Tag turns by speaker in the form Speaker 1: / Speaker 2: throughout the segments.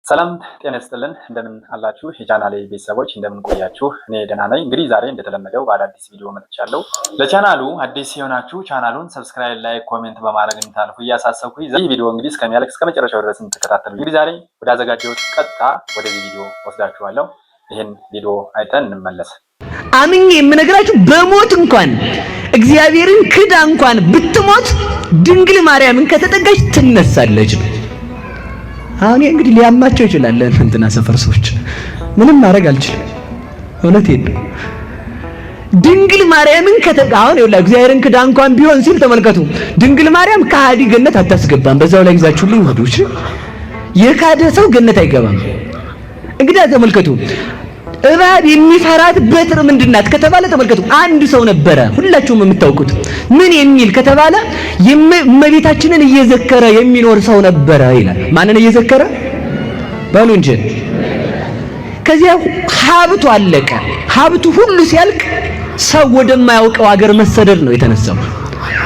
Speaker 1: ሰላም ጤና ይስጥልን እንደምን አላችሁ የቻናሌ ቤተሰቦች እንደምን ቆያችሁ? እኔ ደህና ነኝ። እንግዲህ ዛሬ እንደተለመደው በአዳዲስ ቪዲዮ መጥቻለሁ። ለቻናሉ አዲስ የሆናችሁ ቻናሉን ሰብስክራይብ፣ ላይክ፣ ኮሜንት በማድረግ እንድታልፉ እያሳሰብኩኝ ይህ ቪዲዮ እንግዲህ እስከሚያልቅ እስከ መጨረሻው ድረስ እንድትከታተሉ እንግዲህ ዛሬ ወደ አዘጋጀሁት ቀጥታ ወደዚህ ቪዲዮ ወስዳችኋለሁ። ይህን ቪዲዮ አይተን እንመለስ።
Speaker 2: አምኜ የምነግራችሁ በሞት እንኳን እግዚአብሔርን ክዳ እንኳን ብትሞት ድንግል ማርያምን ከተጠጋች ትነሳለች ነው። አሁን እንግዲህ ሊያማቸው ይችላል እንትና ሰፈር ሰዎች ምንም ማድረግ አልችልም። እውነቴን ነው። ድንግል ማርያምን አሁን ይኸውልህ እግዚአብሔርን ክዳ እንኳን ቢሆን ሲል ተመልከቱ። ድንግል ማርያም ከሃዲ ገነት አታስገባም። በዛው ላይ ይዛችሁልኝ ወዶች የካደ ሰው ገነት አይገባም። እንግዲህ ተመልከቱ። እባብ የሚፈራት በትር ምንድናት ከተባለ ተመልከቱ። አንድ ሰው ነበረ ሁላችሁም የምታውቁት ምን የሚል ከተባለ እመቤታችንን እየዘከረ የሚኖር ሰው ነበረ ይላል። ማንን እየዘከረ ባሉ እንጂ ከዚያ ሀብቱ አለቀ። ሀብቱ ሁሉ ሲያልቅ ሰው ወደማያውቀው ሀገር መሰደድ ነው የተነሳው።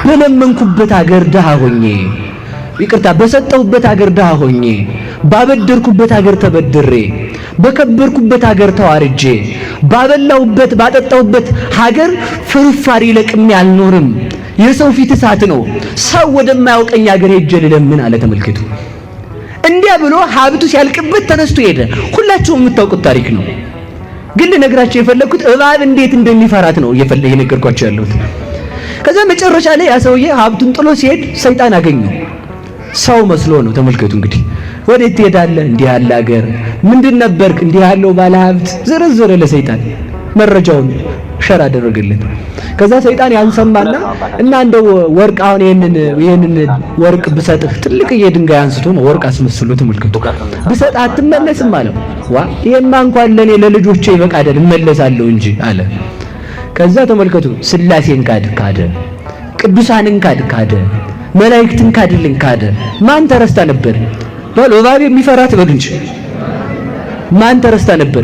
Speaker 2: በለመንኩበት ሀገር ድሃ ሆኜ በሰጠሁበት ሀገር ድሃ ሆኜ ባበደርኩበት ሀገር ተበድሬ በከበርኩበት ሀገር ተዋርጄ ባበላሁበት ባጠጣሁበት ሀገር ፍርፋሪ ለቅሜ አልኖርም። የሰው ፊት እሳት ነው። ሰው ወደማያውቀኝ ሀገር ሄጄ ልለምን አለ። ተመልከቱ። እንዲያ ብሎ ሀብቱ ሲያልቅበት ተነስቶ ሄደ። ሁላችሁም የምታውቁት ታሪክ ነው። ግን ልነግራችሁ የፈለኩት እባብ እንዴት እንደሚፈራት ነው የነገርኳችሁ ያለሁት። ከዛ መጨረሻ ላይ ያ ሰውዬ ሀብቱን ጥሎ ሲሄድ ሰይጣን አገኘው። ሰው መስሎ ነው። ተመልከቱ እንግዲህ ወዴት ትሄዳለህ? እንዲህ ያለ ሀገር ምንድን ነበርክ? እንዲህ ያለው ባለሀብት ዘረዘረ ለሰይጣን መረጃውን ሸር አደረገለት። ከዛ ሰይጣን ያንሰማና እና እንደው ወርቅ አሁን ይሄንን ወርቅ ብሰጥህ ትልቅ የድንጋይ አንስቶ ነው ወርቅ አስመስሎ ተመልከቱ ብሰጥህ አትመለስም አለው። ይሄማ እንኳን ለኔ ለልጆቼ ይበቃ አይደል እመለሳለሁ እንጂ አለ። ከዛ ተመልከቱ ስላሴን ካደ፣ ቅዱሳንን ካደ፣ መላእክትን ካደ። ማን ተረስታ ነበር? እባብ የሚፈራት በግ እንጂ ማን ተረስታ ነበር?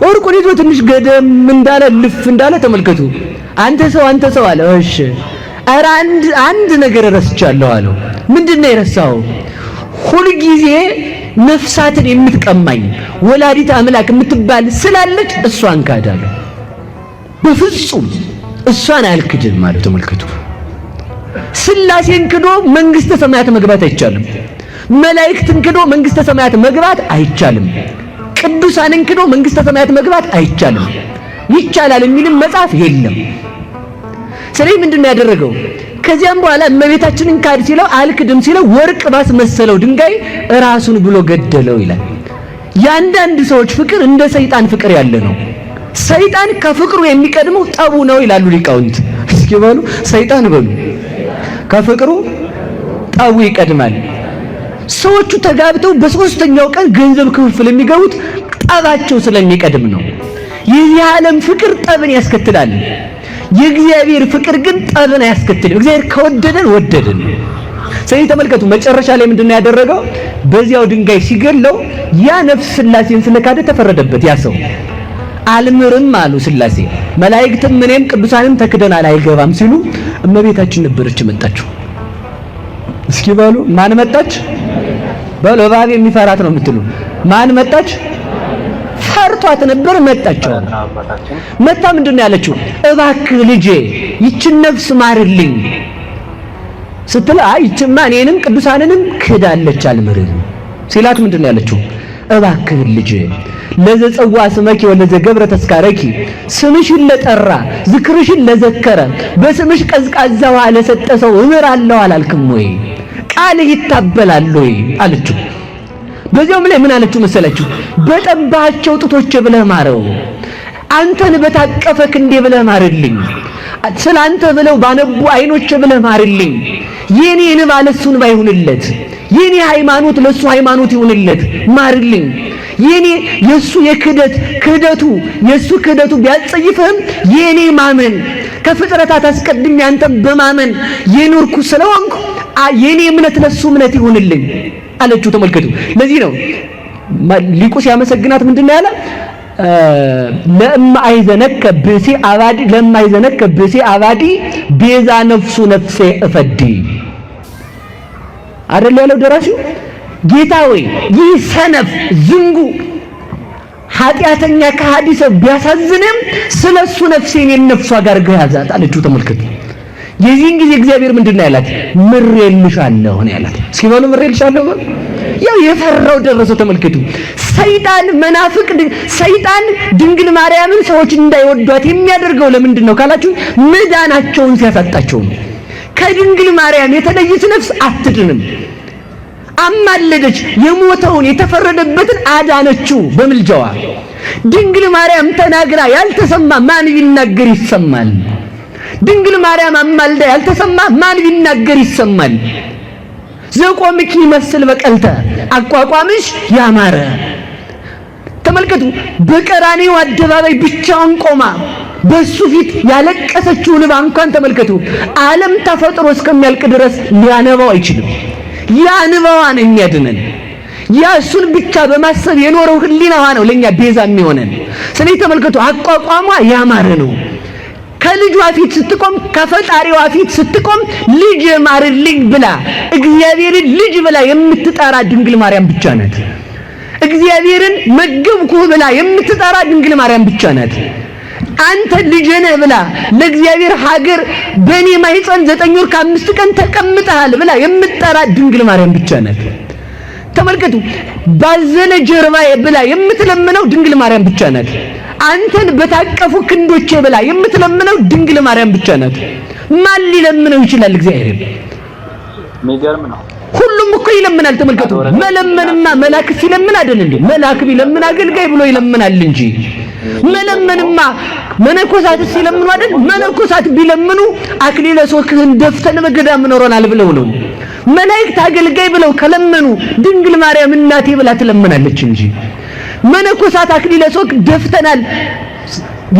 Speaker 2: ወርቁን ይዞ ትንሽ ገደም እንዳለ ልፍ እንዳለ ተመልከቱ። አንተ ሰው አለ። እሺ ኧረ አንድ ነገር ረስቻለሁ አለው። ምንድነው የረሳው? ሁሉ ጊዜ ነፍሳትን የምትቀማኝ ወላዲት አምላክ የምትባል ስላለች እሷን ካዳለሁ። በፍጹም እሷን አልክድም ማለት ተመልከቱ። ስላሴን ክዶ መንግስተ ሰማያት መግባት አይቻልም። መላእክትን ክዶ መንግስተ ሰማያት መግባት አይቻልም። ቅዱሳንን ክዶ መንግስተ ሰማያት መግባት አይቻልም። ይቻላል የሚልም መጽሐፍ የለም። ስለዚህ ምንድነው ያደረገው? ከዚያም በኋላ እመቤታችንን ካድ ሲለው አልክድም ሲለው ወርቅ ባስመሰለው ድንጋይ ራሱን ብሎ ገደለው ይላል። ያንዳንድ ሰዎች ፍቅር እንደ ሰይጣን ፍቅር ያለ ነው። ሰይጣን ከፍቅሩ የሚቀድመው ጠቡ ነው ይላሉ ሊቃውንት። እስኪ በሉ ሰይጣን በሉ ከፍቅሩ ጠቡ ይቀድማል። ሰዎቹ ተጋብተው በሶስተኛው ቀን ገንዘብ ክፍፍል የሚገቡት ጠባቸው ስለሚቀድም ነው። የዚህ ዓለም ፍቅር ጠብን ያስከትላል። የእግዚአብሔር ፍቅር ግን ጠብን አያስከትልም። እግዚአብሔር ከወደደን ወደደን። ስለዚህ ተመልከቱ መጨረሻ ላይ ምንድነው ያደረገው? በዚያው ድንጋይ ሲገለው ያ ነፍስ ስላሴን ስለካደ ተፈረደበት። ያ ሰው አልምርም አሉ ስላሴ። መላእክትም እኔም ቅዱሳንም ተክደናል አይገባም ሲሉ እመቤታችን ነበረች መጣችው። እስኪ በሉ ማን መጣች? በሉ እባብ የሚፈራት ነው የምትሉ ማን መጣች? ፈርቷት ነበር መጣችው። መጣ ምንድነው ያለችው? እባክህ ልጄ ይችን ነፍስ ማርልኝ ስትል ይችማ እኔንም ቅዱሳንንም ክዳለች አልምርም ሲላት ምንድነው ያለችው? እባክህ ልጄ ለዘጸዋ ስመኪ ወለዘገብረ ተስካረኪ ስምሽን ለጠራ ዝክርሽን ለዘከረ በስምሽ ቀዝቃዛ ውሃ ለሰጠ ሰው እምራለሁ አላልክም ወይ? ቃልህ ይታበላል ወይ አለችው። በዚያውም ላይ ምን አለችው መሰላችሁ? በጠባቸው ጡቶች ብለህ ማረው፣ አንተን በታቀፈ ክንዴ ብለህ ማርልኝ፣ ስላንተ ብለው ባነቡ አይኖች ብለህ ማርልኝ። የኔ እንባ ለሱ እንባ ይሁንለት፣ የኔ ሃይማኖት ለሱ ሃይማኖት ይሁንለት፣ ማርልኝ። የሱ ክህደቱ ቢያጸይፍህም የኔ ማመን ከፍጥረታት አስቀድሜ አንተን በማመን የኖርኩ ስለሆንኩ የኔ እምነት ለሱ እምነት ይሁንልኝ አለችው። ተመልከቱ። ለዚህ ነው ሊቁ ሲያመሰግናት ምንድነው ያለ? ለማይዘነከ ብእሲ አባዲ ቤዛ ነፍሱ ነፍሴ እፈዲ አይደል ያለው ደራሲው። ጌታ ሆይ ይህ ሰነፍ ዝንጉ ኃጢአተኛ ከሃዲ ሰው ቢያሳዝንም ስለሱ ነፍሴን የነፍሷ ጋር ገያዛት አለችው። ተመልከቱ። የዚህን ጊዜ እግዚአብሔር ምንድን ነው ያላት? ምሬልሻለሁ ነው ያላት። እስኪ በሉ ምሬልሻለሁ። ያው የፈራው ደረሰው። ተመልከቱ። ሰይጣን መናፍቅ ሰይጣን ድንግል ማርያምን ሰዎች እንዳይወዷት የሚያደርገው ለምንድን ነው ካላችሁ መዳናቸውን ሲያሳጣቸው ነው። ከድንግል ማርያም የተለየች ነፍስ አትድንም። አማለደች። የሞተውን የተፈረደበትን አዳነችው በምልጃዋ። ድንግል ማርያም ተናግራ ያልተሰማ ማን ቢናገር ይሰማል? ድንግል ማርያም አማልዳ ያልተሰማ ማን ቢናገር ይሰማል? ዘቆምኪ ይመስል በቀልተ አቋቋምሽ ያማረ። ተመልከቱ። በቀራንዮ አደባባይ ብቻውን ቆማ በሱ ፊት ያለቀሰችውን እንባ እንኳን ተመልከቱ። ዓለም ተፈጥሮ እስከሚያልቅ ድረስ ሊያነባው አይችልም። ያ እንባዋን የሚያድነን ያ እሱን ብቻ በማሰብ የኖረው ህሊናዋ ነው ለኛ ቤዛ የሚሆነን። ስለዚህ ተመልከቱ። አቋቋሟ ያማረ ነው። ከልጇ ፊት ስትቆም ከፈጣሪዋ ፊት ስትቆም ልጅ ማርልኝ ብላ እግዚአብሔርን ልጅ ብላ የምትጠራ ድንግል ማርያም ብቻ ናት። እግዚአብሔርን መገብኩህ ብላ የምትጠራ ድንግል ማርያም ብቻ ናት። አንተ ልጅ ነህ ብላ ለእግዚአብሔር ሀገር በእኔ ማኅፀን 9 ወር ከ5 ቀን ተቀምጠሃል ብላ የምትጠራ ድንግል ማርያም ብቻ ናት። ተመልከቱ። ባዘነ ጀርባዬ ብላ የምትለምነው ድንግል ማርያም ብቻ ናት። አንተን በታቀፉ ክንዶቼ ብላ የምትለምነው ድንግል ማርያም ብቻ ናት። ማን ሊለምነው ይችላል? እግዚአብሔር።
Speaker 1: የሚገርም ነው።
Speaker 2: ሁሉም እኮ ይለምናል። ተመልከቱ። መለመንማ መልአክ ሲለምን አይደል እንዴ? መልአክ ቢለምን አገልጋይ ብሎ ይለምናል እንጂ መለመንማ መነኮሳት ሲለምኑ አይደል? መነኮሳት ቢለምኑ አክሊለ ሦክህን ደፍተን በገዳም ኖረናል ብለው ነው። መላእክት አገልጋይ ብለው ከለመኑ ድንግል ማርያም እናቴ ብላ ትለምናለች እንጂ መነኮሳት አክሊለ ሦክ ደፍተናል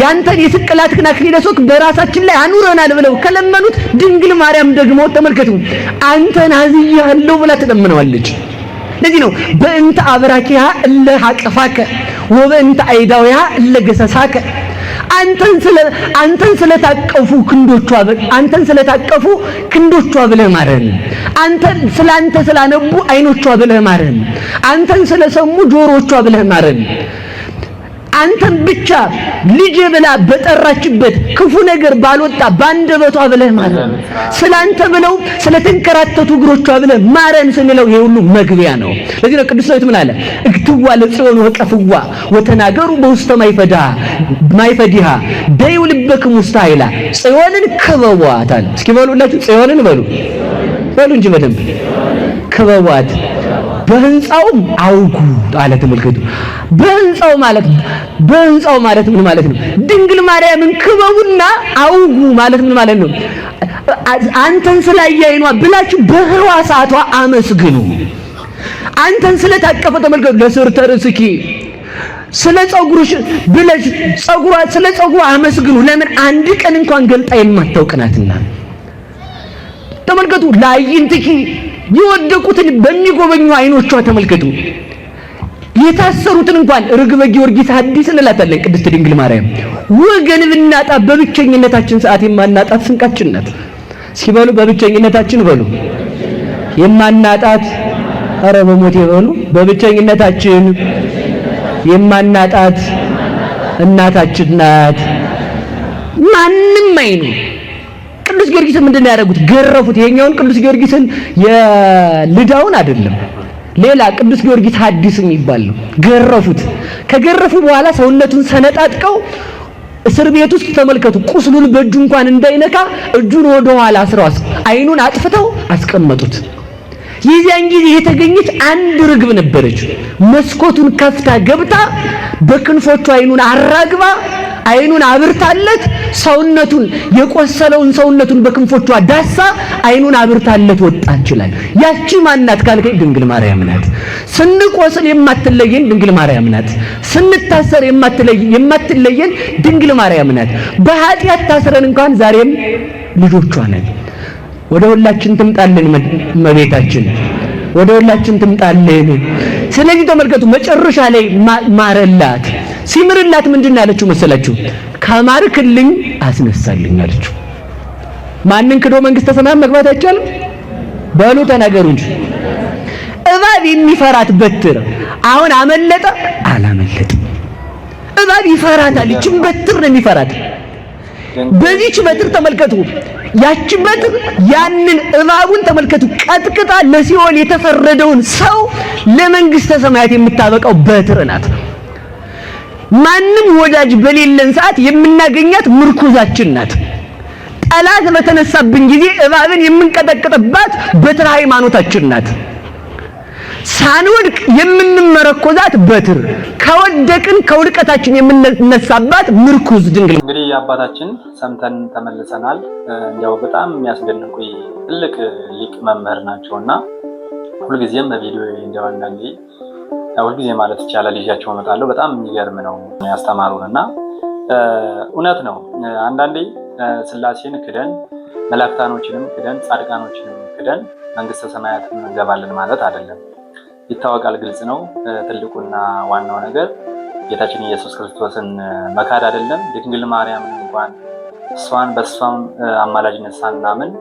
Speaker 2: ያንተን የስቅላትህን አክሊለ ሦክ በራሳችን ላይ አኑረናል ብለው ከለመኑት ድንግል ማርያም ደግሞ ተመልከቱ አንተን አዝያለሁ ብላ ትለምነዋለች። ለዚህ ነው በእንተ አብራኪሃ እለ ሐቀፋከ ወበእንተ አይዳውያ እለ ገሰሳከ አንተን ስለታቀፉ ክንዶቿ ብለህ ማረን። አንተ ስላነቡ አይኖቿ ብለህ ማረን። አንተን ስለሰሙ ጆሮቿ ብለህ ማረን። አንተን ብቻ ልጅ ብላ በጠራችበት ክፉ ነገር ባልወጣ ባንደበቷ ብለህ ማረን። ስላንተ ብለው ስለተንከራተቱ እግሮቿ ብለህ ማረን ስንለው ይሄ ሁሉ መግቢያ ነው። ለዚህ ነው ቅዱስ ዳዊት ምን አለ? እክትዋ ለጽዮን ወቀፍዋ ወተናገሩ በውስተ ማይፈዲሃ ደዩ ልበክሙ ውስተ ኃይላ ጽዮንን ክበቧት አለ። እስኪ በሉላችሁ ጽዮንን በሉ እንጂ በደንብ ክበቧት በህንጻውም አውጉ አለ። ተመልከቱ። በህንጻው ማለት ምን ማለት ነው? ድንግል ማርያምን ክበቡና አውጉ ማለት ምን ማለት ነው? አንተን ስላያይኗ ብላችሁ በህዋሳቷ አመስግኑ። አንተን ስለታቀፈ ተመልከቱ። ለስርተ ርእስኪ ስለ ጸጉርሽ ብለሽ ስለ ጸጉሯ አመስግኑ። ለምን? አንድ ቀን እንኳን ገልጣ የማታውቅ ናትና። ተመልከቱ። ላይንትኪ የወደቁትን በሚጎበኙ አይኖቿ ተመልከቱ። የታሰሩትን እንኳን ርግበ ጊዮርጊስ ሐዲስ እንላታለን ቅድስት ድንግል ማርያም። ወገን ብናጣ በብቸኝነታችን ሰዓት የማናጣት ስንቃችን ናት። እስኪ በሉ በብቸኝነታችን በሉ የማናጣት፣ ኧረ በሞቴ በሉ በብቸኝነታችን የማናጣት እናታችን ናት። ማንም አይኑ ቅዱስ ጊዮርጊስን ምንድነው ያደረጉት? ገረፉት። ይሄኛውን ቅዱስ ጊዮርጊስን የልዳውን አይደለም፣ ሌላ ቅዱስ ጊዮርጊስ ሐዲስ የሚባል ነው። ገረፉት። ከገረፉ በኋላ ሰውነቱን ሰነጣጥቀው እስር ቤት ውስጥ ተመልከቱ። ቁስሉን በእጁ እንኳን እንዳይነካ እጁን ወደ ኋላ አስረው አይኑን አጥፍተው አስቀመጡት። የዚያን ጊዜ የተገኘች አንድ ርግብ ነበረች። መስኮቱን ከፍታ ገብታ በክንፎቹ አይኑን አራግባ አይኑን አብርታለት ሰውነቱን የቆሰለውን ሰውነቱን በክንፎቿ ዳሳ አይኑን አብርታለት ወጣች ይላል። ያቺ ማናት ካልከኝ ድንግል ማርያም ናት። ስንቆስል የማትለየን ድንግል ማርያም ናት። ስንታሰር የማትለየን ድንግል ማርያም ናት። በኃጢአት ታስረን እንኳን ዛሬም ልጆቿ ነን። ወደ ሁላችን ትምጣልን እመቤታችን፣ ወደ ሁላችን ትምጣልን። ስለዚህ ተመልከቱ መጨረሻ ላይ ማረላት። ሲምርላት ምንድን ያለችው መሰላችሁ? ከማርክልኝ አስነሳልኝ አለችው። ማንን ክዶ መንግስተ ሰማያት መግባት አይቻልም? በሉ ተናገሩ እንጂ እባብ የሚፈራት በትር አሁን አመለጠ አላመለጠም? እባብ ይፈራታል። ይህችን በትር ነው የሚፈራት። በዚህች በትር ተመልከቱ፣ ያችን በትር ያንን እባቡን ተመልከቱ፣ ቀጥቅጣ ለሲኦል የተፈረደውን ሰው ለመንግስተ ሰማያት የምታበቃው በትር ናት። ማንም ወዳጅ በሌለን ሰዓት የምናገኛት ምርኩዛችን ናት። ጠላት በተነሳብን ጊዜ እባብን የምንቀጠቅጥባት በትር ሃይማኖታችን ናት። ሳንወድቅ የምንመረኮዛት በትር፣ ከወደቅን ከውድቀታችን የምንነሳባት ምርኩዝ ድንግል።
Speaker 1: እንግዲህ አባታችን ሰምተን ተመልሰናል። እንዲያው በጣም የሚያስደንቁ ትልቅ ሊቅ መምህር ናቸውና ሁልጊዜም በቪዲዮ እንዲያው አንዳንዴ ሁልጊዜ ማለት ይቻላል ይዣቸው እመጣለሁ። በጣም የሚገርም ነው ያስተማሩንና እውነት ነው። አንዳንዴ ስላሴን ክደን መላእክታኖችንም ክደን ጻድቃኖችንም ክደን መንግስተ ሰማያት እንገባለን ማለት አይደለም። ይታወቃል፣ ግልጽ ነው። ትልቁና ዋናው ነገር ጌታችን ኢየሱስ ክርስቶስን መካድ አይደለም። ድንግል ማርያምን እንኳን እሷን በእሷም አማላጅነት ሳናምን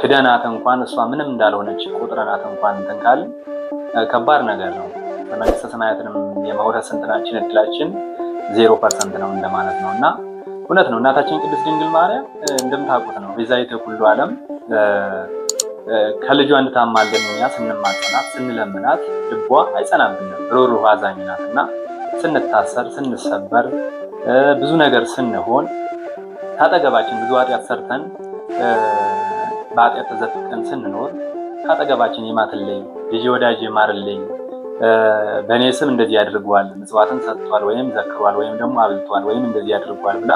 Speaker 1: ክደናት እንኳን እሷ ምንም እንዳልሆነች ቁጥረናት እንኳን እንትን ካልን ከባድ ነገር ነው። በመንግስተ ሰማያትንም የመውረስ እንትናችን እድላችን 0% ነው እንደማለት ነው። እና እውነት ነው እናታችን ቅድስት ድንግል ማርያም እንደምታውቁት ነው ቤዛዊተ ኩሉ ዓለም ከልጇ እንድታማልደን እኛ ስንማጸናት ስንለምናት ልቧ አይጸናብንም። ሩህሩህ አዛኝ ናት እና ስንታሰር ስንሰበር ብዙ ነገር ስንሆን ካጠገባችን ብዙ ኃጢአት ሰርተን በኃጢአት ተዘፍቀን ስንኖር ካጠገባችን የማትለይ ልጅ ወዳጅ ማርልኝ በእኔ ስም እንደዚህ ያድርጓል፣ ምጽዋትን ሰጥቷል ወይም ዘክሯል ወይም ደግሞ አብልቷል ወይም እንደዚህ ያድርጓል ብላ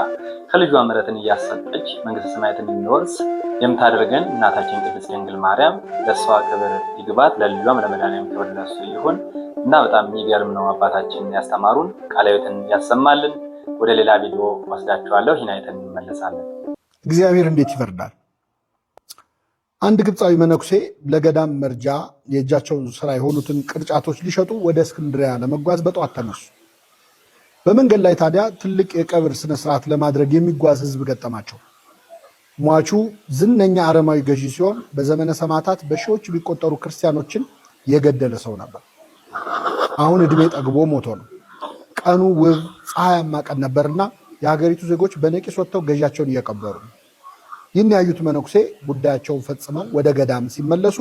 Speaker 1: ከልጇ ምሕረትን እያሰጠች መንግስተ ሰማያትን እንድንወርስ የምታደርገን እናታችን ቅድስት ድንግል ማርያም ለእሷ ክብር ይግባት፣ ለልጇም ለመድኃኒዓለም ክብር ለእሱ ይሁን እና በጣም የሚገርም ነው አባታችን ያስተማሩን። ቃለ ሕይወትን ያሰማልን። ወደ ሌላ ቪዲዮ ወስዳችኋለሁ። ይህን አይተን እንመለሳለን።
Speaker 3: እግዚአብሔር እንዴት ይፈርዳል! አንድ ግብፃዊ መነኩሴ ለገዳም መርጃ የእጃቸውን ስራ የሆኑትን ቅርጫቶች ሊሸጡ ወደ እስክንድሪያ ለመጓዝ በጠዋት ተነሱ። በመንገድ ላይ ታዲያ ትልቅ የቀብር ስነስርዓት ለማድረግ የሚጓዝ ህዝብ ገጠማቸው። ሟቹ ዝነኛ አረማዊ ገዢ ሲሆን በዘመነ ሰማዕታት በሺዎች የሚቆጠሩ ክርስቲያኖችን የገደለ ሰው ነበር። አሁን እድሜ ጠግቦ ሞቶ ነው። ቀኑ ውብ ፀሐያማ ቀን ነበርና የሀገሪቱ ዜጎች በነቂስ ወጥተው ገዢያቸውን እየቀበሩ ነው። ይህን ያዩት መነኩሴ ጉዳያቸውን ፈጽመው ወደ ገዳም ሲመለሱ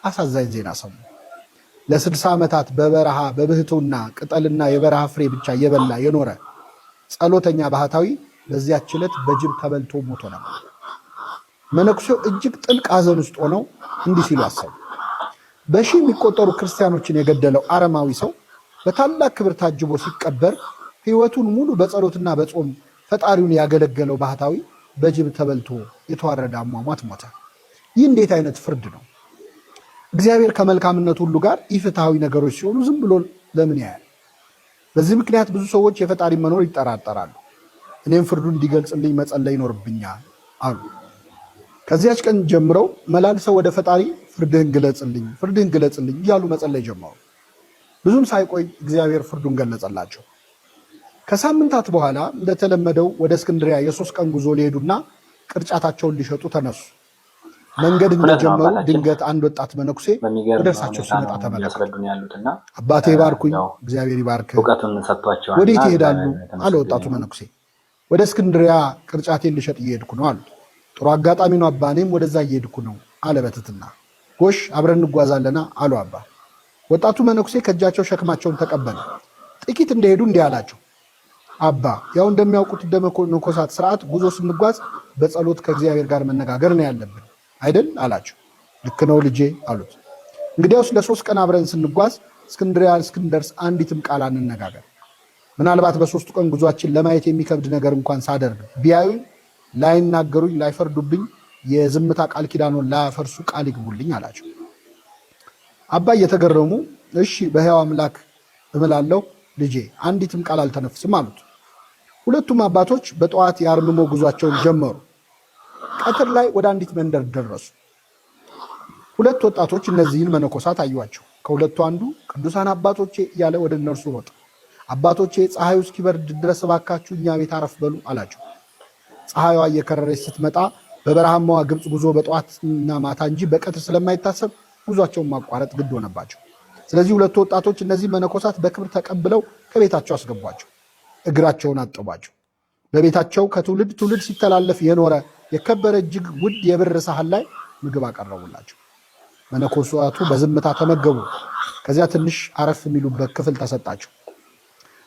Speaker 3: አሳዛኝ ዜና ሰሙ። ለ60 ዓመታት በበረሃ በብህቱና ቅጠልና የበረሃ ፍሬ ብቻ እየበላ የኖረ ጸሎተኛ ባህታዊ በዚያች ዕለት በጅብ ተበልቶ ሞቶ ነበር። መነኩሴው እጅግ ጥልቅ ሐዘን ውስጥ ሆነው እንዲህ ሲሉ አሰቡ። በሺህ የሚቆጠሩ ክርስቲያኖችን የገደለው አረማዊ ሰው በታላቅ ክብር ታጅቦ ሲቀበር ሕይወቱን ሙሉ በጸሎትና በጾም ፈጣሪውን ያገለገለው ባህታዊ በጅብ ተበልቶ የተዋረደ አሟሟት ሞተ። ይህ እንዴት አይነት ፍርድ ነው? እግዚአብሔር ከመልካምነቱ ሁሉ ጋር ኢፍትሐዊ ነገሮች ሲሆኑ ዝም ብሎ ለምን ያያል? በዚህ ምክንያት ብዙ ሰዎች የፈጣሪ መኖር ይጠራጠራሉ። እኔም ፍርዱ እንዲገልጽልኝ መጸለይ ይኖርብኛል አሉ። ከዚያች ቀን ጀምረው መላልሰው ወደ ፈጣሪ ፍርድህን ግለጽልኝ እያሉ መጸለይ ጀመሩ። ብዙም ሳይቆይ እግዚአብሔር ፍርዱን ገለጸላቸው። ከሳምንታት በኋላ እንደተለመደው ወደ እስክንድሪያ የ3 ቀን ጉዞ ሊሄዱና ቅርጫታቸውን ሊሸጡ ተነሱ። መንገድ እንደጀመሩ ድንገት አንድ ወጣት መነኩሴ ወደ እርሳቸው ሲመጣ ተመለከቱ። አባቴ ባርኩኝ። እግዚአብሔር ይባርክ። ወዴት ይሄዳሉ? አለ ወጣቱ መነኩሴ። ወደ እስክንድሪያ ቅርጫቴን ልሸጥ እየሄድኩ ነው አሉት። ጥሩ አጋጣሚ ነው አባ፣ እኔም ወደዛ እየሄድኩ ነው አለ በትህትና። ጎሽ አብረን እንጓዛለና አሉ አባ። ወጣቱ መነኩሴ ከእጃቸው ሸክማቸውን ተቀበለ። ጥቂት እንደሄዱ እንዲህ አላቸው። አባ ያው እንደሚያውቁት እንደ መነኮሳት ስርዓት ጉዞ ስንጓዝ በጸሎት ከእግዚአብሔር ጋር መነጋገር ነው ያለብን አይደል አላቸው። ልክ ነው ልጄ አሉት። እንግዲያውስ ለ3 ቀን አብረን ስንጓዝ እስክንድሪያ እስክንደርስ አንዲትም ቃል አንነጋገር። ምናልባት በ3ቱ ቀን ጉዟችን ለማየት የሚከብድ ነገር እንኳን ሳደርግ ቢያዩኝ ላይናገሩኝ ላይፈርዱብኝ የዝምታ ቃል ኪዳኑን ላያፈርሱ ቃል ይግቡልኝ አላቸው። አባ እየተገረሙ እሺ በሕያው አምላክ እምላለሁ ልጄ አንዲትም ቃል አልተነፍስም አሉት። ሁለቱም አባቶች በጠዋት የአርምሞ ጉዟቸውን ጀመሩ። ቀትር ላይ ወደ አንዲት መንደር ደረሱ። ሁለት ወጣቶች እነዚህን መነኮሳት አዩአቸው። ከሁለቱ አንዱ ቅዱሳን አባቶቼ እያለ ወደ እነርሱ ሮጠ። አባቶቼ ፀሐዩ እስኪበርድ ድረስ እባካችሁ እኛ ቤት አረፍ በሉ አላቸው። ፀሐይዋ እየከረረች ስትመጣ በበረሃማዋ ግብፅ ጉዞ በጠዋትና ማታ እንጂ በቀትር ስለማይታሰብ ጉዟቸውን ማቋረጥ ግድ ሆነባቸው። ስለዚህ ሁለቱ ወጣቶች እነዚህ መነኮሳት በክብር ተቀብለው ከቤታቸው አስገቧቸው፣ እግራቸውን አጠቧቸው። በቤታቸው ከትውልድ ትውልድ ሲተላለፍ የኖረ የከበረ እጅግ ውድ የብር ሳህን ላይ ምግብ አቀረቡላቸው። መነኮሳቱ በዝምታ ተመገቡ። ከዚያ ትንሽ አረፍ የሚሉበት ክፍል ተሰጣቸው።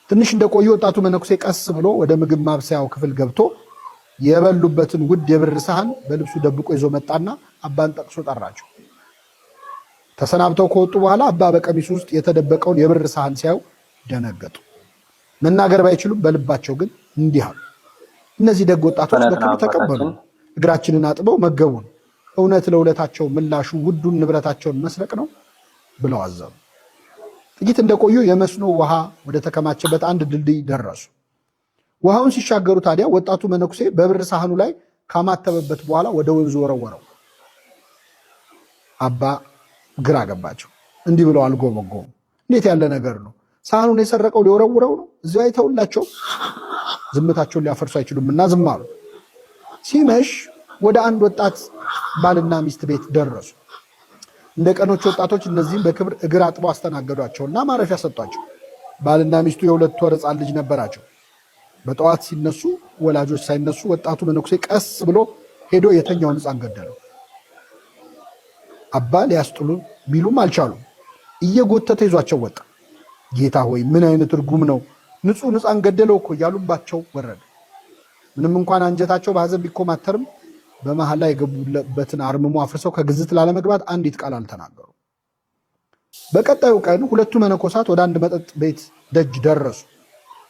Speaker 3: ትንሽ እንደቆዩ ወጣቱ መነኩሴ ቀስ ብሎ ወደ ምግብ ማብሰያው ክፍል ገብቶ የበሉበትን ውድ የብር ሳህን በልብሱ ደብቆ ይዞ መጣና አባን ጠቅሶ ጠራቸው። ተሰናብተው ከወጡ በኋላ አባ በቀሚሱ ውስጥ የተደበቀውን የብር ሳህን ሲያዩ ደነገጡ። መናገር ባይችሉም በልባቸው ግን እንዲህ አሉ፣ እነዚህ ደግ ወጣቶች በክብር ተቀበሉ፣ እግራችንን አጥበው መገቡን። እውነት ለውለታቸው ምላሹ ውዱን ንብረታቸውን መስረቅ ነው ብለው አዘኑ። ጥቂት እንደቆዩ የመስኖ ውሃ ወደ ተከማቸበት አንድ ድልድይ ደረሱ። ውሃውን ሲሻገሩ ታዲያ ወጣቱ መነኩሴ በብር ሳህኑ ላይ ካማተበበት በኋላ ወደ ወንዙ ወረወረው። አባ ግራ ገባቸው። እንዲህ ብለው አልጎመጎሙ። እንዴት ያለ ነገር ነው? ሳህኑን የሰረቀው ሊወረውረው ነው? እዚያ አይተውላቸው? ዝምታቸውን ሊያፈርሱ አይችሉም እና ዝም አሉ። ሲመሽ ወደ አንድ ወጣት ባልና ሚስት ቤት ደረሱ። እንደ ቀኖች ወጣቶች እነዚህም በክብር እግር አጥበው አስተናገዷቸውና ማረፊያ ሰጧቸው። ባልና ሚስቱ የ2 ወር ሕፃን ልጅ ነበራቸው። በጠዋት ሲነሱ ወላጆች ሳይነሱ ወጣቱ መነኩሴ ቀስ ብሎ ሄዶ የተኛውን ሕፃን ገደለው። አባ ሊያስጥሉ ቢሉም አልቻሉም። እየጎተተ ይዟቸው ወጣ። ጌታ ሆይ ምን አይነት እርጉም ነው! ንጹሕ ሕፃን ገደለው እኮ እያሉባቸው ወረደ። ምንም እንኳን አንጀታቸው በሐዘን ቢኮማተርም በመሃል ላይ የገቡበትን አርምሞ አፍርሰው ከግዝት ላለመግባት አንዲት ቃል አልተናገሩ። በቀጣዩ ቀን ሁለቱ መነኮሳት ወደ አንድ መጠጥ ቤት ደጅ ደረሱ።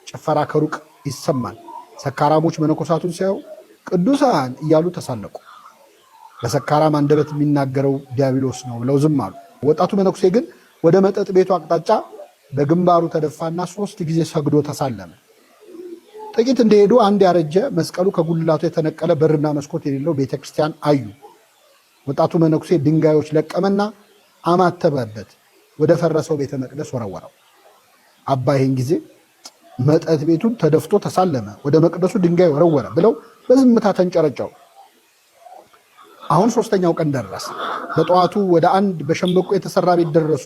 Speaker 3: ጭፈራ ከሩቅ ይሰማል። ሰካራሞች መነኮሳቱን ሲያዩ ቅዱሳን እያሉ ተሳለቁ። በሰካራም አንደበት የሚናገረው ዲያብሎስ ነው ብለው ዝም አሉ። ወጣቱ መነኩሴ ግን ወደ መጠጥ ቤቱ አቅጣጫ በግንባሩ ተደፋና 3 ጊዜ ሰግዶ ተሳለመ። ጥቂት እንደሄዱ አንድ ያረጀ መስቀሉ ከጉልላቱ የተነቀለ በርና መስኮት የሌለው ቤተክርስቲያን አዩ። ወጣቱ መነኩሴ ድንጋዮች ለቀመና አማተበበት፣ ወደ ፈረሰው ቤተ መቅደስ ወረወረው። አባ ይህን ጊዜ መጠጥ ቤቱን ተደፍቶ ተሳለመ፣ ወደ መቅደሱ ድንጋይ ወረወረ ብለው በዝምታ ተንጨረጨሩ። አሁን 3ኛው ቀን ደረሰ። በጠዋቱ ወደ አንድ በሸምበቆ የተሰራ ቤት ደረሱ።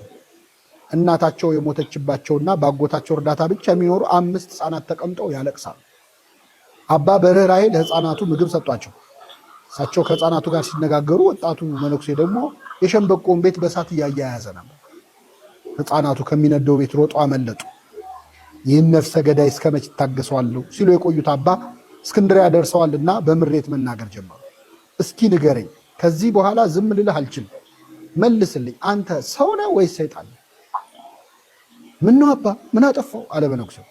Speaker 3: እናታቸው የሞተችባቸውና በአጎታቸው እርዳታ ብቻ የሚኖሩ 5 ሕፃናት ተቀምጠው ያለቅሳሉ። አባ በርህራሄ ለሕፃናቱ ምግብ ሰጧቸው። እሳቸው ከሕፃናቱ ጋር ሲነጋገሩ፣ ወጣቱ መነኩሴ ደግሞ የሸምበቆውን ቤት በእሳት እያያያዘ ነበር። ሕፃናቱ ከሚነደው ቤት ሮጦ አመለጡ። ይህን ነፍሰ ገዳይ እስከ መች ይታገሰዋለሁ ሲሉ የቆዩት አባ እስክንድርያ ደርሰዋልና በምሬት መናገር ጀመሩ። እስኪ ንገረኝ፣ ከዚህ በኋላ ዝም ልልህ አልችልም። መልስልኝ፣ አንተ ሰው ነህ ወይስ ሰይጣን? ምን ነው አባ ምን አጠፋው? አለ መነኩሴው።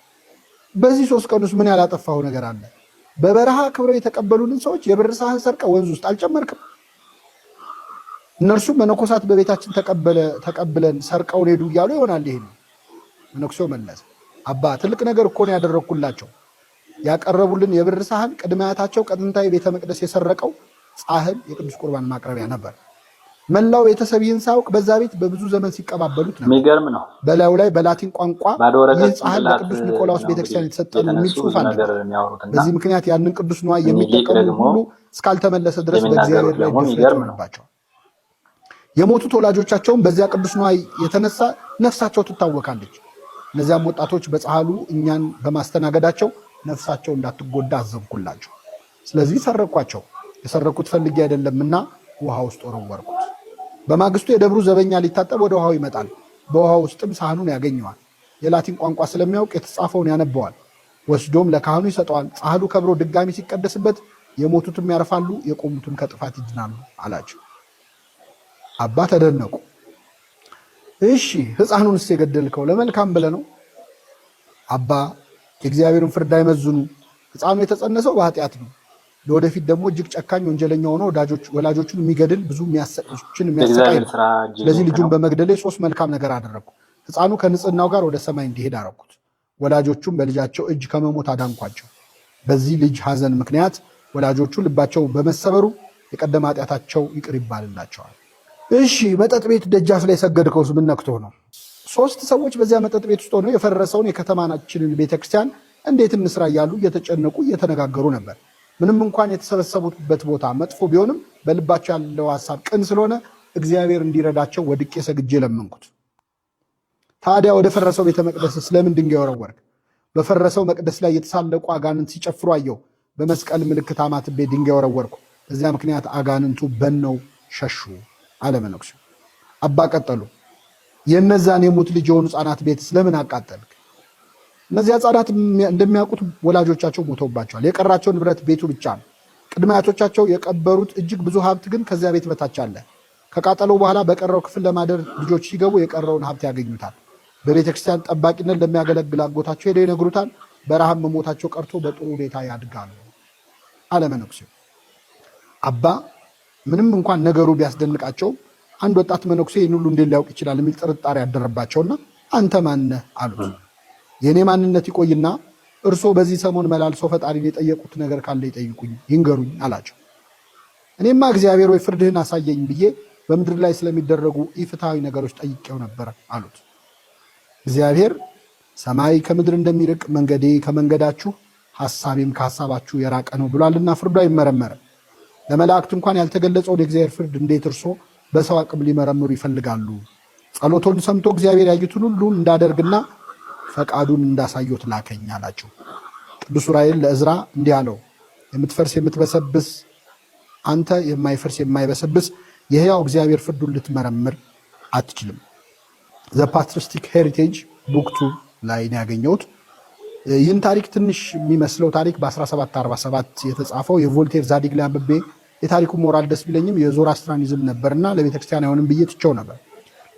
Speaker 3: በዚህ 3 ቀን ውስጥ ምን ያላጠፋው ነገር አለ? በበረሃ ክብረው የተቀበሉንን ሰዎች የብር ሳህን ሰርቀ ወንዝ ውስጥ አልጨመርክም? እነርሱም መነኮሳት በቤታችን ተቀብለን ሰርቀውን ሄዱ እያሉ ይሆናል። ይሄ መነኩሴው መለሰ። አባ ትልቅ ነገር እኮ ነው ያደረግኩላቸው። ያቀረቡልን የብር ሳህን ቅድመ አያታቸው ከጥንታዊ ቤተ መቅደስ የሰረቀው ጻሕል የቅዱስ ቁርባን ማቅረቢያ ነበር። መላው ቤተሰብ ይህን ሳያውቅ በዛ ቤት በብዙ ዘመን ሲቀባበሉት ነበር።
Speaker 1: የሚገርም ነው።
Speaker 3: በላዩ ላይ በላቲን ቋንቋ ይህ ጻሕል ለቅዱስ ኒቆላዎስ ቤተክርስቲያን የተሰጠ ነው የሚል ጽሑፍ አለ። በዚህ ምክንያት ያንን ቅዱስ ንዋይ የሚጠቀሙ ሁሉ እስካልተመለሰ ድረስ በእግዚአብሔር ላይ ድፍረት ይሆንባቸዋል። የሞቱት ወላጆቻቸውም በዚያ ቅዱስ ንዋይ የተነሳ ነፍሳቸው ትታወካለች። እነዚያም ወጣቶች በጻሕሉ እኛን በማስተናገዳቸው ነፍሳቸው እንዳትጎዳ አዘንኩላቸው። ስለዚህ ሰረኳቸው። የሰረኩት ፈልጌ አይደለምና ውሃ ውስጥ ወረወርኩት። በማግስቱ የደብሩ ዘበኛ ሊታጠብ ወደ ውሃው ይመጣል። በውሃ ውስጥም ሳህኑን ያገኘዋል። የላቲን ቋንቋ ስለሚያውቅ የተጻፈውን ያነበዋል። ወስዶም ለካህኑ ይሰጠዋል። ጻሕሉ ከብሮ ድጋሚ ሲቀደስበት የሞቱትም ያርፋሉ፣ የቆሙትም ከጥፋት ይድናሉ አላቸው። አባ ተደነቁ። እሺ ሕፃኑንስ የገደልከው ለመልካም ብለህ ነው? አባ የእግዚአብሔርን ፍርድ አይመዝኑ። ሕፃኑ የተጸነሰው በኃጢአት ነው። ለወደፊት ደግሞ እጅግ ጨካኝ ወንጀለኛ ሆኖ ወላጆቹን የሚገድል ብዙ የሚያሰቃይ ነው። ስለዚህ ልጁን በመግደሌ 3 መልካም ነገር አደረግኩ። ሕፃኑ ከንጽህናው ጋር ወደ ሰማይ እንዲሄድ አደረኩት። ወላጆቹም በልጃቸው እጅ ከመሞት አዳንኳቸው። በዚህ ልጅ ሐዘን ምክንያት ወላጆቹ ልባቸው በመሰበሩ የቀደመ ኃጢአታቸው ይቅር ይባልላቸዋል። እሺ መጠጥ ቤት ደጃፍ ላይ ሰገድከውስ ምን ነክቶ ነው? 3 ሰዎች በዚያ መጠጥ ቤት ውስጥ ሆነው የፈረሰውን የከተማችንን ቤተክርስቲያን እንዴት እንስራ እያሉ እየተጨነቁ እየተነጋገሩ ነበር። ምንም እንኳን የተሰበሰቡበት ቦታ መጥፎ ቢሆንም በልባቸው ያለው ሐሳብ ቅን ስለሆነ እግዚአብሔር እንዲረዳቸው ወድቄ ሰግጄ ለመንኩት። ታዲያ ወደ ፈረሰው ቤተ መቅደስ ስለምን ድንጋይ ወረወርክ? በፈረሰው መቅደስ ላይ የተሳለቁ አጋንንት ሲጨፍሩ አየሁ። በመስቀል ምልክት አማትቤ ድንጋይ ወረወርኩ። በዚያ ምክንያት አጋንንቱ በነው ሸሹ አለ መነኩሴው። አባ ቀጠሉ፣ የእነዛን የሙት ልጅ የሆኑ ሕፃናት ቤት ስለምን አቃጠልክ? እነዚያ ሕፃናት እንደሚያውቁት ወላጆቻቸው ሞተውባቸዋል። የቀራቸው ንብረት ቤቱ ብቻ ነው። ቅድመ አያቶቻቸው የቀበሩት እጅግ ብዙ ሀብት ግን ከዚያ ቤት በታች አለ። ከቃጠለው በኋላ በቀረው ክፍል ለማደር ልጆች ሲገቡ የቀረውን ሀብት ያገኙታል። በቤተ ክርስቲያን ጠባቂነት ለሚያገለግል አጎታቸው ሄደው ይነግሩታል። በረሃብ መሞታቸው ቀርቶ በጥሩ ሁኔታ ያድጋሉ አለ መነኩሴው። አባ ምንም እንኳን ነገሩ ቢያስደንቃቸው አንድ ወጣት መነኩሴ ይህን ሁሉ እንዴት ሊያውቅ ይችላል የሚል ጥርጣሬ ያደረባቸውና አንተ ማነህ አሉት። የእኔ ማንነት ይቆይና እርስዎ በዚህ ሰሞን መላልሰው ፈጣሪን የጠየቁት ነገር ካለ ይጠይቁኝ፣ ይንገሩኝ አላቸው። እኔማ እግዚአብሔር ወይ ፍርድህን አሳየኝ ብዬ በምድር ላይ ስለሚደረጉ ኢፍትሐዊ ነገሮች ጠይቄው ነበር አሉት። እግዚአብሔር ሰማይ ከምድር እንደሚርቅ መንገዴ ከመንገዳችሁ ሐሳቤም ከሐሳባችሁ የራቀ ነው ብሏልና ፍርዱ አይመረመርም። ለመላእክት እንኳን ያልተገለጸውን የእግዚአብሔር ፍርድ እንዴት እርሶ በሰው አቅም ሊመረምሩ ይፈልጋሉ? ጸሎቶን ሰምቶ እግዚአብሔር ያዩትን ሁሉ እንዳደርግና ፈቃዱን እንዳሳየት ላከኝ አላቸው። ቅዱስ ዑራኤል ለዕዝራ እንዲህ አለው፣ የምትፈርስ የምትበሰብስ አንተ የማይፈርስ የማይበሰብስ የሕያው እግዚአብሔር ፍርዱን ልትመረምር አትችልም። ዘ ፓትሪስቲክ ሄሪቴጅ ቡክ 2 ላይ ነው ያገኘሁት። ይህን ታሪክ ትንሽ የሚመስለው ታሪክ በ1747 የተጻፈው የቮልቴር ዛዲግ ላይ አንብቤ የታሪኩ ሞራል ደስ ቢለኝም የዞራስትራኒዝም ነበርና ለቤተክርስቲያን አይሆንም ብዬ ትቼው ነበር።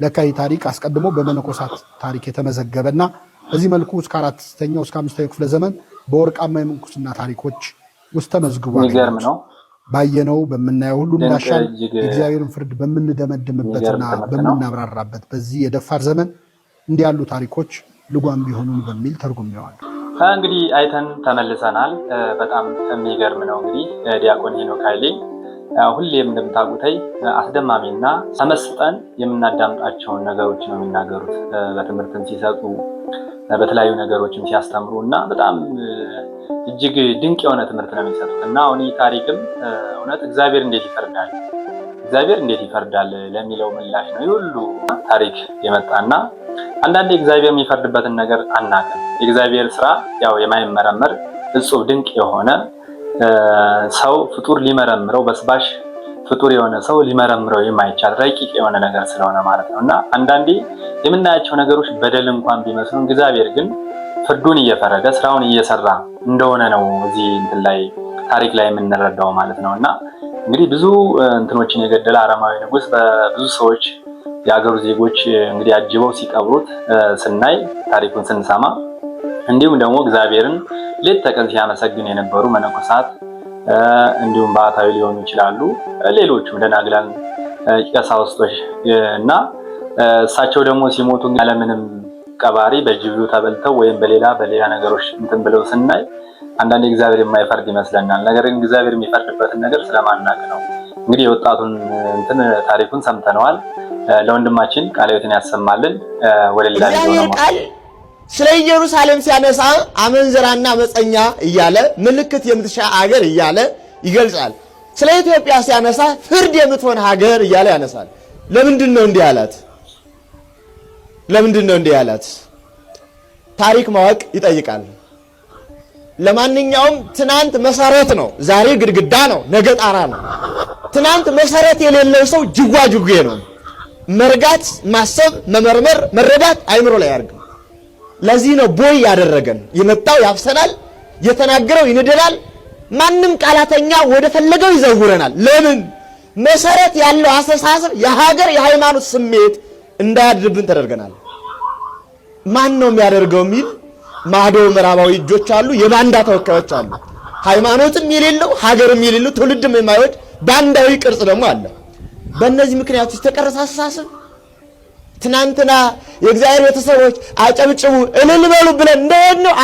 Speaker 3: ለካ ይህ ታሪክ አስቀድሞ በመነኮሳት ታሪክ የተመዘገበና በዚህ መልኩ እስከ 4ኛው እስከ 5ኛው ክፍለ ዘመን በወርቃማ የምንኩስና ታሪኮች ውስጥ ተመዝግቧል።
Speaker 1: የሚገርም ነው።
Speaker 3: ባየነው በምናየው ሁሉ እንዳሻል የእግዚአብሔርን ፍርድ በምንደመድምበትና በምናብራራበት በዚህ የደፋር ዘመን እንዲህ ያሉ ታሪኮች ልጓም ቢሆኑን በሚል ተርጉሜዋል።
Speaker 1: እንግዲህ አይተን ተመልሰናል። በጣም የሚገርም ነው። እንግዲህ ዲያቆን ሄኖክ ኃይሌ ሁሌም እንደምታውቁተይ አስደማሚና ተመስጠን የምናዳምጣቸውን ነገሮች ነው የሚናገሩት። በትምህርትም ሲሰጡ በተለያዩ ነገሮችም ሲያስተምሩ እና በጣም እጅግ ድንቅ የሆነ ትምህርት ነው የሚሰጡት እና አሁን ይህ ታሪክም እውነት እግዚአብሔር እንዴት ይፈርዳል ለሚለው ምላሽ ነው ሁሉ ታሪክ የመጣና አንዳንዴ እግዚአብሔር የሚፈርድበትን ነገር አናውቅም። የእግዚአብሔር ስራ ያው የማይመረመር እጹብ ድንቅ የሆነ ሰው ፍጡር ሊመረምረው በስባሽ ፍጡር የሆነ ሰው ሊመረምረው የማይቻል ረቂቅ የሆነ ነገር ስለሆነ ማለት ነው እና አንዳንዴ የምናያቸው ነገሮች በደል እንኳን ቢመስሉን እግዚአብሔር ግን ፍርዱን እየፈረደ ስራውን እየሰራ እንደሆነ ነው እዚህ እንትን ላይ ታሪክ ላይ የምንረዳው ማለት ነው እና እንግዲህ ብዙ እንትኖችን የገደለ አረማዊ ንጉስ በብዙ ሰዎች የአገሩ ዜጎች እንግዲህ አጅበው ሲቀብሩት ስናይ ታሪኩን ስንሰማ እንዲሁም ደግሞ እግዚአብሔርን ሌት ተቀን ሲያመሰግን የነበሩ መነኮሳት እንዲሁም ባህታዊ ሊሆኑ ይችላሉ። ሌሎችም ደናግላን፣ ቀሳውስቶች እና እሳቸው ደግሞ ሲሞቱ ያለምንም ቀባሪ በጅቡ ተበልተው ወይም በሌላ ነገሮች እንትን ብለው ስናይ አንዳንዴ እግዚአብሔር የማይፈርድ ይመስለናል። ነገር ግን እግዚአብሔር የሚፈርድበትን ነገር ስለማናቅ ነው። እንግዲህ የወጣቱን እንትን ታሪኩን ሰምተነዋል። ለወንድማችን ቃለ ሕይወትን ያሰማልን። ወደ ሌላ
Speaker 4: ቃል ስለ ኢየሩሳሌም ሲያነሳ አመንዝራና መፀኛ እያለ ምልክት የምትሻ አገር እያለ ይገልጻል። ስለ ኢትዮጵያ ሲያነሳ ፍርድ የምትሆን ሀገር እያለ ያነሳል። ለምንድን ነው እንዲህ ያላት? ታሪክ ማወቅ ይጠይቃል። ለማንኛውም ትናንት መሰረት ነው፣ ዛሬ ግድግዳ ነው፣ ነገ ጣራ ነው። ትናንት መሰረት የሌለው ሰው ጅጓጅጌ ነው። መርጋት፣ ማሰብ፣ መመርመር፣ መረዳት አይምሮ ላይ ያርግ። ለዚህ ነው ቦይ ያደረገን። የመጣው ያፍሰናል፣ የተናገረው ይንደናል። ማንም ቃላተኛ ወደ ፈለገው ይዘውረናል። ለምን? መሰረት ያለው አስተሳሰብ የሀገር የሃይማኖት ስሜት እንዳያድርብን ተደርገናል። ማን ነው የሚያደርገው የሚል ማዶ ምዕራባዊ እጆች አሉ፣ የባንዳ ተወካዮች አሉ። ሃይማኖትም የሌለው ሀገርም የሌለው ትውልድም የማይወድ ባንዳዊ ቅርጽ ደግሞ አለ። በእነዚህ ምክንያቶች የተቀረጸ አስተሳሰብ ትናንትና የእግዚአብሔር ቤተሰቦች አጨብጭቡ እልል በሉ ብለን እንደሄድነው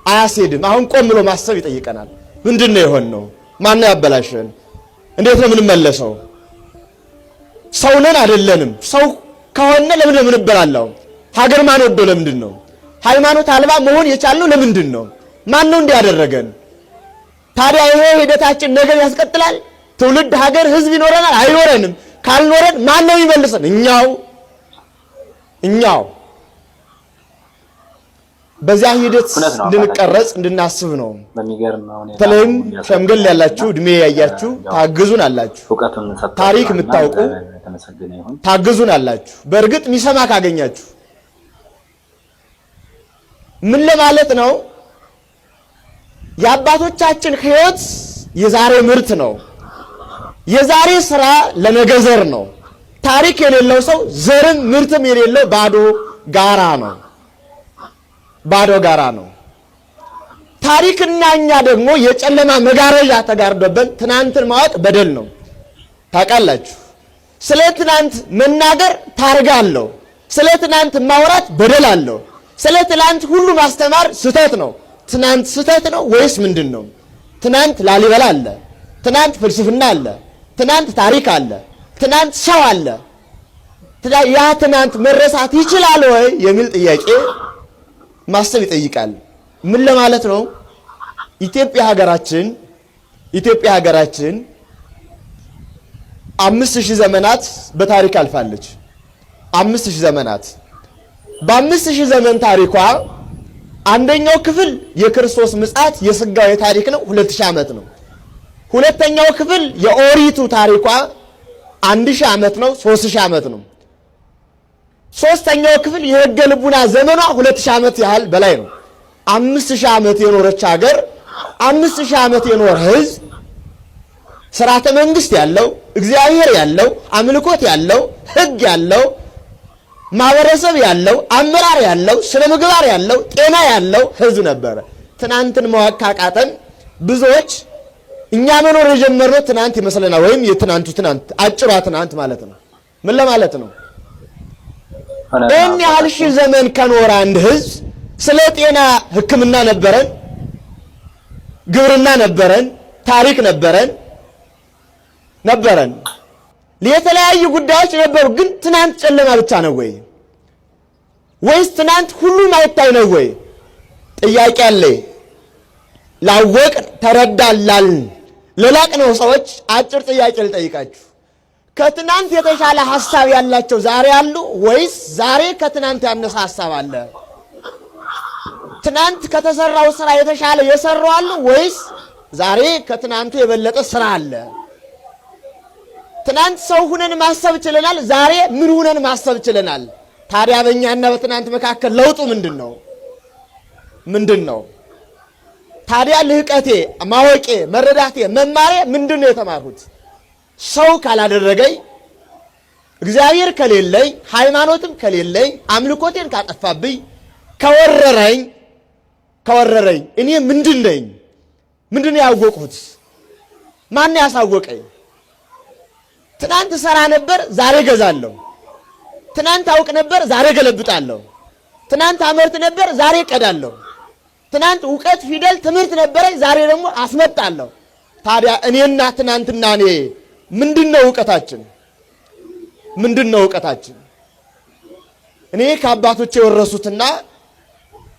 Speaker 4: አያስሄድም። አሁን ቆም ብሎ ማሰብ ይጠይቀናል። ምንድነው የሆነው? ማን ያበላሸን? እንዴት ነው የምንመለሰው? ሰው ነን አይደለንም? ሰው ከሆነ ለምን ነው የምንበላለው? ሀገር ማን ወዶ ለምንድን ነው? ሃይማኖት አልባ መሆን የቻልነው ለምንድን ነው? ማን ነው እንዲያደረገን? ታዲያ ይሄ ሂደታችን ነገር ያስቀጥላል? ትውልድ ሀገር ህዝብ ይኖረናል አይኖረንም? ካልኖረን ማን ነው ይመልሰን? እኛው በዚያ ሂደት እንድንቀረጽ እንድናስብ ነው። በተለይም ሸምገል ያላችሁ እድሜ ያያችሁ ታግዙን አላችሁ፣ ታሪክ የምታውቁ ታግዙን አላችሁ። በእርግጥ የሚሰማ ካገኛችሁ ምን ለማለት ነው? የአባቶቻችን ህይወት የዛሬ ምርት ነው። የዛሬ ስራ ለነገ ዘር ነው። ታሪክ የሌለው ሰው ዘርም ምርትም የሌለው ባዶ ጋራ ነው። ታሪክና እኛ ደግሞ የጨለማ መጋረጃ ተጋርዶብን ትናንትን ማወቅ በደል ነው። ታውቃላችሁ፣ ስለ ትናንት መናገር ታርጋ አለው። ስለ ትናንት ማውራት በደል አለው። ስለ ትናንት ሁሉ ማስተማር ስህተት ነው። ትናንት ስህተት ነው ወይስ ምንድን ነው? ትናንት ላሊበላ አለ፣ ትናንት ፍልስፍና አለ፣ ትናንት ታሪክ አለ፣ ትናንት ሰው አለ። ያ ትናንት መረሳት ይችላል ወይ የሚል ጥያቄ ማሰብ ይጠይቃል። ምን ለማለት ነው? ኢትዮጵያ ሀገራችን 5000 ዘመናት በታሪክ አልፋለች። 5000 ዘመናት። በ5000 ዘመን ታሪኳ አንደኛው ክፍል የክርስቶስ ምጽአት የስጋዊ ታሪክ ነው፣ 2000 ዓመት ነው። ሁለተኛው ክፍል የኦሪቱ ታሪኳ 1000 ዓመት ነው፣ 3000 ዓመት ነው። ሶስተኛው ክፍል የሕገ ልቡና ዘመኗ 2000 ዓመት ያህል በላይ ነው። 5000 ዓመት የኖረች ሀገር፣ 5000 ዓመት የኖረ ህዝብ፣ ስርዓተ መንግስት ያለው፣ እግዚአብሔር ያለው፣ አምልኮት ያለው፣ ህግ ያለው፣ ማህበረሰብ ያለው፣ አመራር ያለው፣ ስነ ምግባር ያለው፣ ጤና ያለው ህዝብ ነበረ። ትናንትን ማወቅ ካቃተን ብዙዎች እኛ መኖር የጀመርነው ትናንት ይመስለናል፣ ወይም የትናንቱ ትናንት አጭሯ ትናንት ማለት ነው። ምን ለማለት ነው? ይህን ያህል ሺህ ዘመን ከኖረ አንድ ህዝብ ስለ ጤና ሕክምና ነበረን፣ ግብርና ነበረን፣ ታሪክ ነበረን፣ የተለያዩ ጉዳዮች ነበሩ። ግን ትናንት ጨለማ ብቻ ነው ወይ? ወይስ ትናንት ሁሉም አይታይ ነው ወይ? ጥያቄ አለ። ላወቅ ተረዳላልን ለላቅነው ሰዎች አጭር ጥያቄ ልጠይቃችሁ። ከትናንት የተሻለ ሐሳብ ያላቸው ዛሬ አሉ ወይስ ዛሬ ከትናንት ያነሰ ሐሳብ አለ? ትናንት ከተሰራው ስራ የተሻለ የሰሩ አሉ ወይስ ዛሬ ከትናንቱ የበለጠ ስራ አለ? ትናንት ሰው ሁነን ማሰብ ችለናል፣ ዛሬ ምን ሁነን ማሰብ ችለናል? ታዲያ በእኛና በትናንት መካከል ለውጡ ምንድነው? ታዲያ ልህቀቴ፣ ማወቄ፣ መረዳቴ፣ መማሬ ምንድነው የተማርኩት? ሰው ካላደረገኝ፣ እግዚአብሔር ከሌለኝ፣ ሃይማኖትም ከሌለኝ፣ አምልኮቴን ካጠፋብኝ፣ ከወረረኝ እኔ ምንድነኝ? ምንድነው ያወቅሁት? ማን ያሳወቀኝ? ትናንት ሰራ ነበር፣ ዛሬ ገዛለሁ። ትናንት አውቅ ነበር፣ ዛሬ ገለብጣለሁ። ትናንት አመርት ነበር፣ ዛሬ ቀዳለሁ። ትናንት ዕውቀት፣ ፊደል፣ ትምህርት ነበረኝ፣ ዛሬ ደግሞ አስመጣለሁ። ታዲያ እኔና ትናንትና እኔ ምንድነው ዕውቀታችን? እኔ ከአባቶቼ የወረሱትና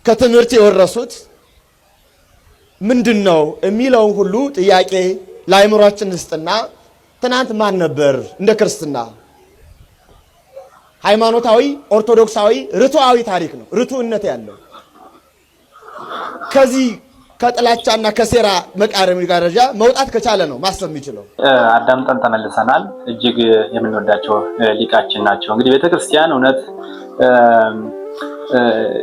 Speaker 4: ከትምህርት የወረሱት ምንድነው የሚለውን ሁሉ ጥያቄ ለአእምሯችን እንስጥና ትናንት ማን ነበር? እንደ ክርስትና ሃይማኖታዊ፣ ኦርቶዶክሳዊ፣ ርቱዓዊ ታሪክ ነው። ርቱዕነት ያለው ከዚህ ከጥላቻና ከሴራ መቃረም ጋረጃ መውጣት ከቻለ ነው ማሰብ የሚችለው።
Speaker 1: አዳምጠን ተመልሰናል። እጅግ የምንወዳቸው ሊቃችን ናቸው። እንግዲህ ቤተክርስቲያን እውነት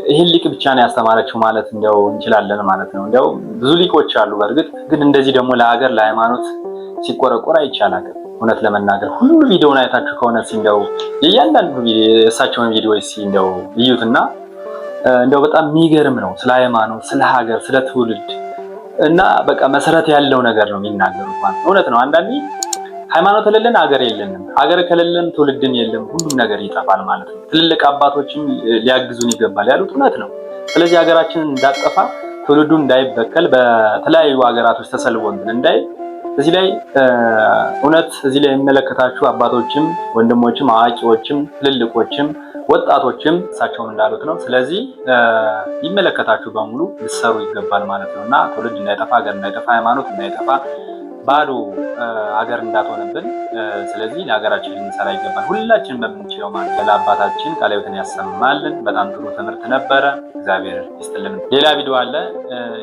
Speaker 1: ይህን ሊቅ ብቻ ነው ያስተማረችው ማለት እንደው እንችላለን ማለት ነው። እንደው ብዙ ሊቆች አሉ። በእርግጥ ግን እንደዚህ ደግሞ ለሀገር ለሃይማኖት ሲቆረቆር አይቻላል። እውነት ለመናገር ሁሉ ቪዲዮውን አይታችሁ ከሆነ እንደው የእያንዳንዱ የእሳቸውን ቪዲዮ እንደው እዩትና እንደው በጣም የሚገርም ነው። ስለ ሃይማኖት፣ ስለ ሀገር፣ ስለ ትውልድ እና በቃ መሰረት ያለው ነገር ነው የሚናገሩት ማለት ነው። እውነት ነው። አንዳንዴ ሃይማኖት ከሌለን ሀገር የለንም፣ ሀገር ከሌለን ትውልድም የለም፣ ሁሉም ነገር ይጠፋል ማለት ነው። ትልልቅ አባቶችም ሊያግዙን ይገባል ያሉት እውነት ነው። ስለዚህ ሀገራችንን እንዳጠፋ ትውልዱ እንዳይበከል በተለያዩ ሀገራቶች ተሰልቦ እንዳይ እዚህ ላይ እውነት እዚህ ላይ የሚመለከታችሁ አባቶችም ወንድሞችም አዋቂዎችም ትልልቆችም ወጣቶችም እሳቸውም እንዳሉት ነው። ስለዚህ ይመለከታችሁ በሙሉ ልትሰሩ ይገባል ማለት ነውና ትውልድ እንዳይጠፋ፣ ሀገር እንዳይጠፋ፣ ሃይማኖት እንዳይጠፋ ባዶ ሀገር እንዳትሆንብን። ስለዚህ ለሀገራችን ልንሰራ ይገባል፣ ሁላችን በምንችለው ማለት። ለአባታችን ቃለ ሕይወትን ያሰማልን። በጣም ጥሩ ትምህርት ነበረ፣ እግዚአብሔር ይስጥልን። ሌላ ቪዲዮ አለ፣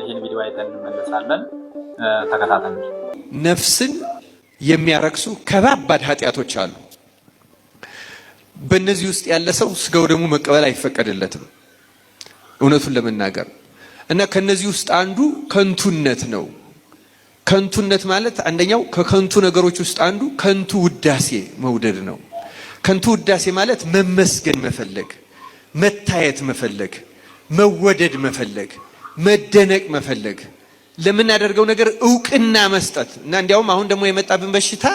Speaker 1: ይህን ቪዲዮ አይተን እንመለሳለን። ተከታተሉ።
Speaker 5: ነፍስን የሚያረክሱ ከባባድ ኃጢአቶች አሉ። በእነዚህ ውስጥ ያለ ሰው ስጋው ደግሞ መቀበል አይፈቀድለትም እውነቱን ለመናገር እና ከነዚህ ውስጥ አንዱ ከንቱነት ነው። ከንቱነት ማለት አንደኛው ከከንቱ ነገሮች ውስጥ አንዱ ከንቱ ውዳሴ መውደድ ነው። ከንቱ ውዳሴ ማለት መመስገን መፈለግ፣ መታየት መፈለግ፣ መወደድ መፈለግ፣ መደነቅ መፈለግ፣ ለምናደርገው ነገር እውቅና መስጠት እና እንዲያውም አሁን ደግሞ የመጣብን በሽታ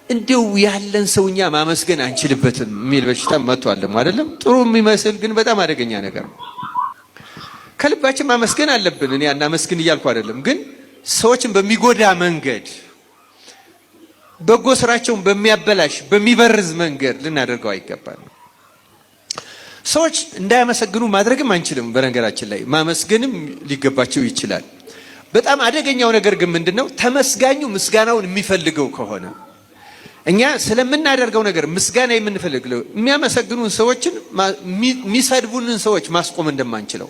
Speaker 5: እንደው ያለን ሰውኛ ማመስገን አንችልበትም የሚል በሽታ መጥቷል። አይደለም ጥሩ የሚመስል ግን በጣም አደገኛ ነገር ነው። ከልባችን ማመስገን አለብን። እኔ አናመስግን እያልኩ አይደለም፣ ግን ሰዎችን በሚጎዳ መንገድ፣ በጎ ስራቸውን በሚያበላሽ በሚበርዝ መንገድ ልናደርገው አይገባል። ሰዎች እንዳያመሰግኑ ማድረግም አንችልም። በነገራችን ላይ ማመስገንም ሊገባቸው ይችላል። በጣም አደገኛው ነገር ግን ምንድነው? ተመስጋኙ ምስጋናውን የሚፈልገው ከሆነ እኛ ስለምናደርገው ነገር ምስጋና የምንፈልገው የሚያመሰግኑን ሰዎችን የሚሰድቡንን ሰዎች ማስቆም እንደማንችለው፣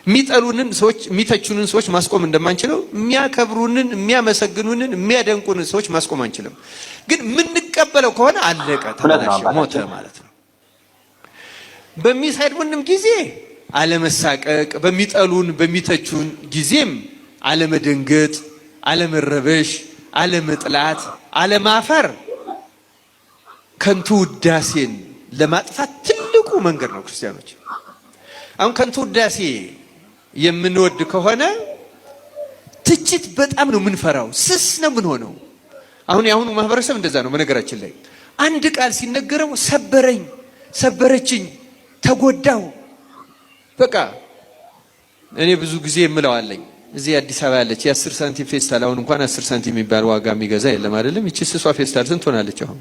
Speaker 5: የሚጠሉንን ሰዎች የሚተቹንን ሰዎች ማስቆም እንደማንችለው፣ የሚያከብሩንን የሚያመሰግኑንን የሚያደንቁንን ሰዎች ማስቆም አንችልም። ግን የምንቀበለው ከሆነ አለቀ፣ ተበላሸ፣ ሞተ ማለት ነው። በሚሰድቡንም ጊዜ አለመሳቀቅ፣ በሚጠሉን በሚተቹን ጊዜም አለመደንገጥ፣ አለመረበሽ፣ አለመጥላት፣ አለማፈር ከንቱ ውዳሴን ለማጥፋት ትልቁ መንገድ ነው። ክርስቲያኖች አሁን ከንቱ ውዳሴ የምንወድ ከሆነ ትችት በጣም ነው የምንፈራው፣ ስስ ነው የምንሆነው። አሁን የአሁኑ ማህበረሰብ እንደዛ ነው። በነገራችን ላይ አንድ ቃል ሲነገረው ሰበረኝ፣ ሰበረችኝ፣ ተጎዳው። በቃ እኔ ብዙ ጊዜ የምለዋለኝ እዚህ አዲስ አበባ ያለች የ10 ሳንቲም ፌስታል፣ አሁን እንኳን 10 ሳንቲም የሚባል ዋጋ የሚገዛ የለም አይደለም። ይቺ ስሷ ፌስታል ስንት ሆናለች አሁን?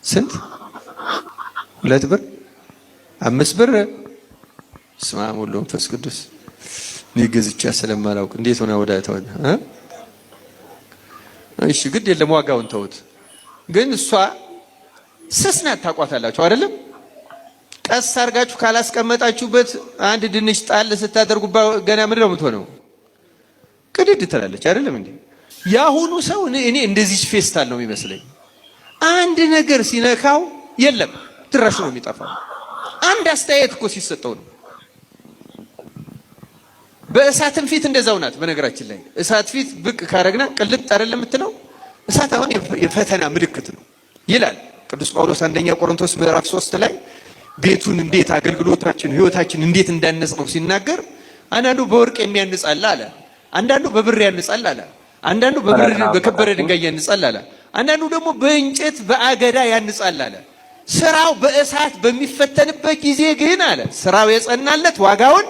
Speaker 5: ስንት? 2 ብር 5 ብር። ስማ ሙሉ መንፈስ ቅዱስ ንግዝቻ ስለማላውቅ እንዴት ሆነ ወዳ ተወነ። እሺ ግድ የለም ዋጋውን ተውት። ግን እሷ ስስ ናት፣ ታውቋታላችሁ አይደለም? ቀስ አድርጋችሁ ካላስቀመጣችሁበት አንድ ድንች ጣል ስታደርጉባ ገና ምንድን ነው የምትሆነው? ቅድድ ትላለች አይደለም እንዴ? ያሁኑ ሰው እኔ እንደዚህ ፌስታል ነው የሚመስለኝ። አንድ ነገር ሲነካው የለም ድራሹ ነው የሚጠፋው። አንድ አስተያየት እኮ ሲሰጠው ነው። በእሳትም ፊት እንደዛው ናት። በነገራችን ላይ እሳት ፊት ብቅ ካረግና ቅልጥ አይደለም የምትለው። እሳት አሁን የፈተና ምልክት ነው ይላል ቅዱስ ጳውሎስ አንደኛ ቆሮንቶስ ምዕራፍ 3 ላይ ቤቱን እንዴት አገልግሎታችን ህይወታችን እንዴት እንዳነጽነው ሲናገር አንዳንዱ በወርቅ የሚያንጻል አለ፣ አንዳንዱ በብር ያንጻል አለ፣ አንዳንዱ በከበረ ድንጋይ ያንጻል አለ፣ አንዳንዱ ደግሞ በእንጨት በአገዳ ያንጻል አለ። ስራው በእሳት በሚፈተንበት ጊዜ ግን አለ ስራው የጸናለት ዋጋውን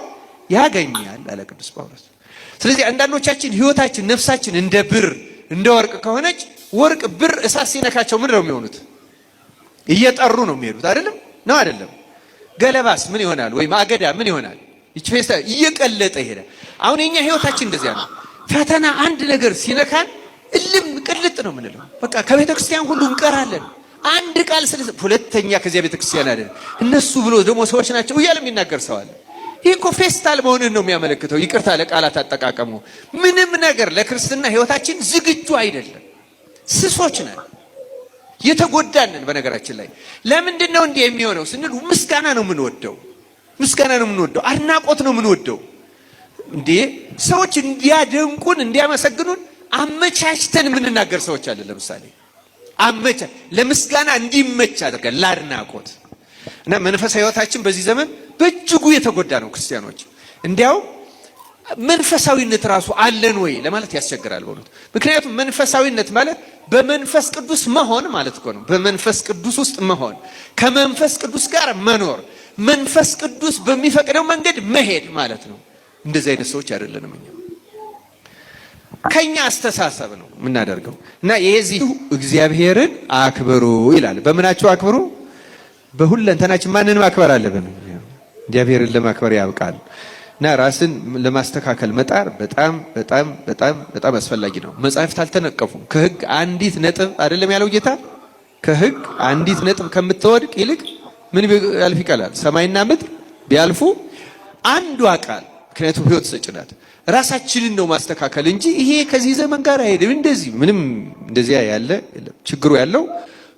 Speaker 5: ያገኛል አለ ቅዱስ ጳውሎስ። ስለዚህ አንዳንዶቻችን ህይወታችን ነፍሳችን እንደ ብር እንደ ወርቅ ከሆነች ወርቅ ብር እሳት ሲነካቸው ምን ነው የሚሆኑት? እየጠሩ ነው የሚሄዱት አይደለም? ነው አይደለም? ገለባስ ምን ይሆናል? ወይም አገዳ ምን ይሆናል? ይችፈስታ እየቀለጠ ይሄዳል። አሁን የኛ ህይወታችን እንደዚያ ነው። ፈተና አንድ ነገር ሲነካን እልም ቅልጥ ነው የምንለው። በቃ ከቤተ ክርስቲያን ሁሉ እንቀራለን። አንድ ቃል ሁለተኛ ከዚያ ቤተ ክርስቲያን አይደል እነሱ ብሎ ደግሞ ሰዎች ናቸው እያለ የሚናገር ሰው አለ። ይህ እኮ ፌስታል መሆንን ነው የሚያመለክተው። ይቅርታ ለቃላት አጠቃቀሙ። ምንም ነገር ለክርስትና ህይወታችን ዝግጁ አይደለም። ስሶች ነን፣ የተጎዳንን። በነገራችን ላይ ለምንድን ነው እንዲህ የሚሆነው ስንል ምስጋና ነው የምንወደው፣ ምስጋና ነው የምንወደው፣ አድናቆት ነው የምንወደው። እንዴ ሰዎች እንዲያደንቁን እንዲያመሰግኑን አመቻችተን የምንናገር ሰዎች አለ። ለምሳሌ ለምስጋና እንዲመች አድርገን ለአድናቆት እና መንፈሳዊ ህይወታችን በዚህ ዘመን በእጅጉ የተጎዳ ነው። ክርስቲያኖች እንዲያው መንፈሳዊነት ራሱ አለን ወይ ለማለት ያስቸግራል በእውነት። ምክንያቱም መንፈሳዊነት ማለት በመንፈስ ቅዱስ መሆን ማለት እኮ ነው። በመንፈስ ቅዱስ ውስጥ መሆን፣ ከመንፈስ ቅዱስ ጋር መኖር፣ መንፈስ ቅዱስ በሚፈቅደው መንገድ መሄድ ማለት ነው። እንደዚህ አይነት ሰዎች አይደለንም እኛ። ከኛ አስተሳሰብ ነው የምናደርገው እና የዚህ እግዚአብሔርን አክብሩ ይላል። በምናችሁ አክብሩ? በሁለንተናችን ማንንም ማክበር አለብን። እግዚአብሔርን ለማክበር ያብቃል። እና ራስን ለማስተካከል መጣር በጣም በጣም በጣም በጣም አስፈላጊ ነው። መጻሕፍት አልተነቀፉም። ከሕግ አንዲት ነጥብ አይደለም ያለው ጌታ፣ ከሕግ አንዲት ነጥብ ከምትወድቅ ይልቅ ምን ቢያልፍ ይቀላል? ሰማይና ምድር ቢያልፉ አንዷ ቃል፣ ምክንያቱም ሕይወት ሰጪ ናት። ራሳችንን ነው ማስተካከል እንጂ ይሄ ከዚህ ዘመን ጋር አይሄድም። እንደዚህ ምንም እንደዚያ ያለ የለም። ችግሩ ያለው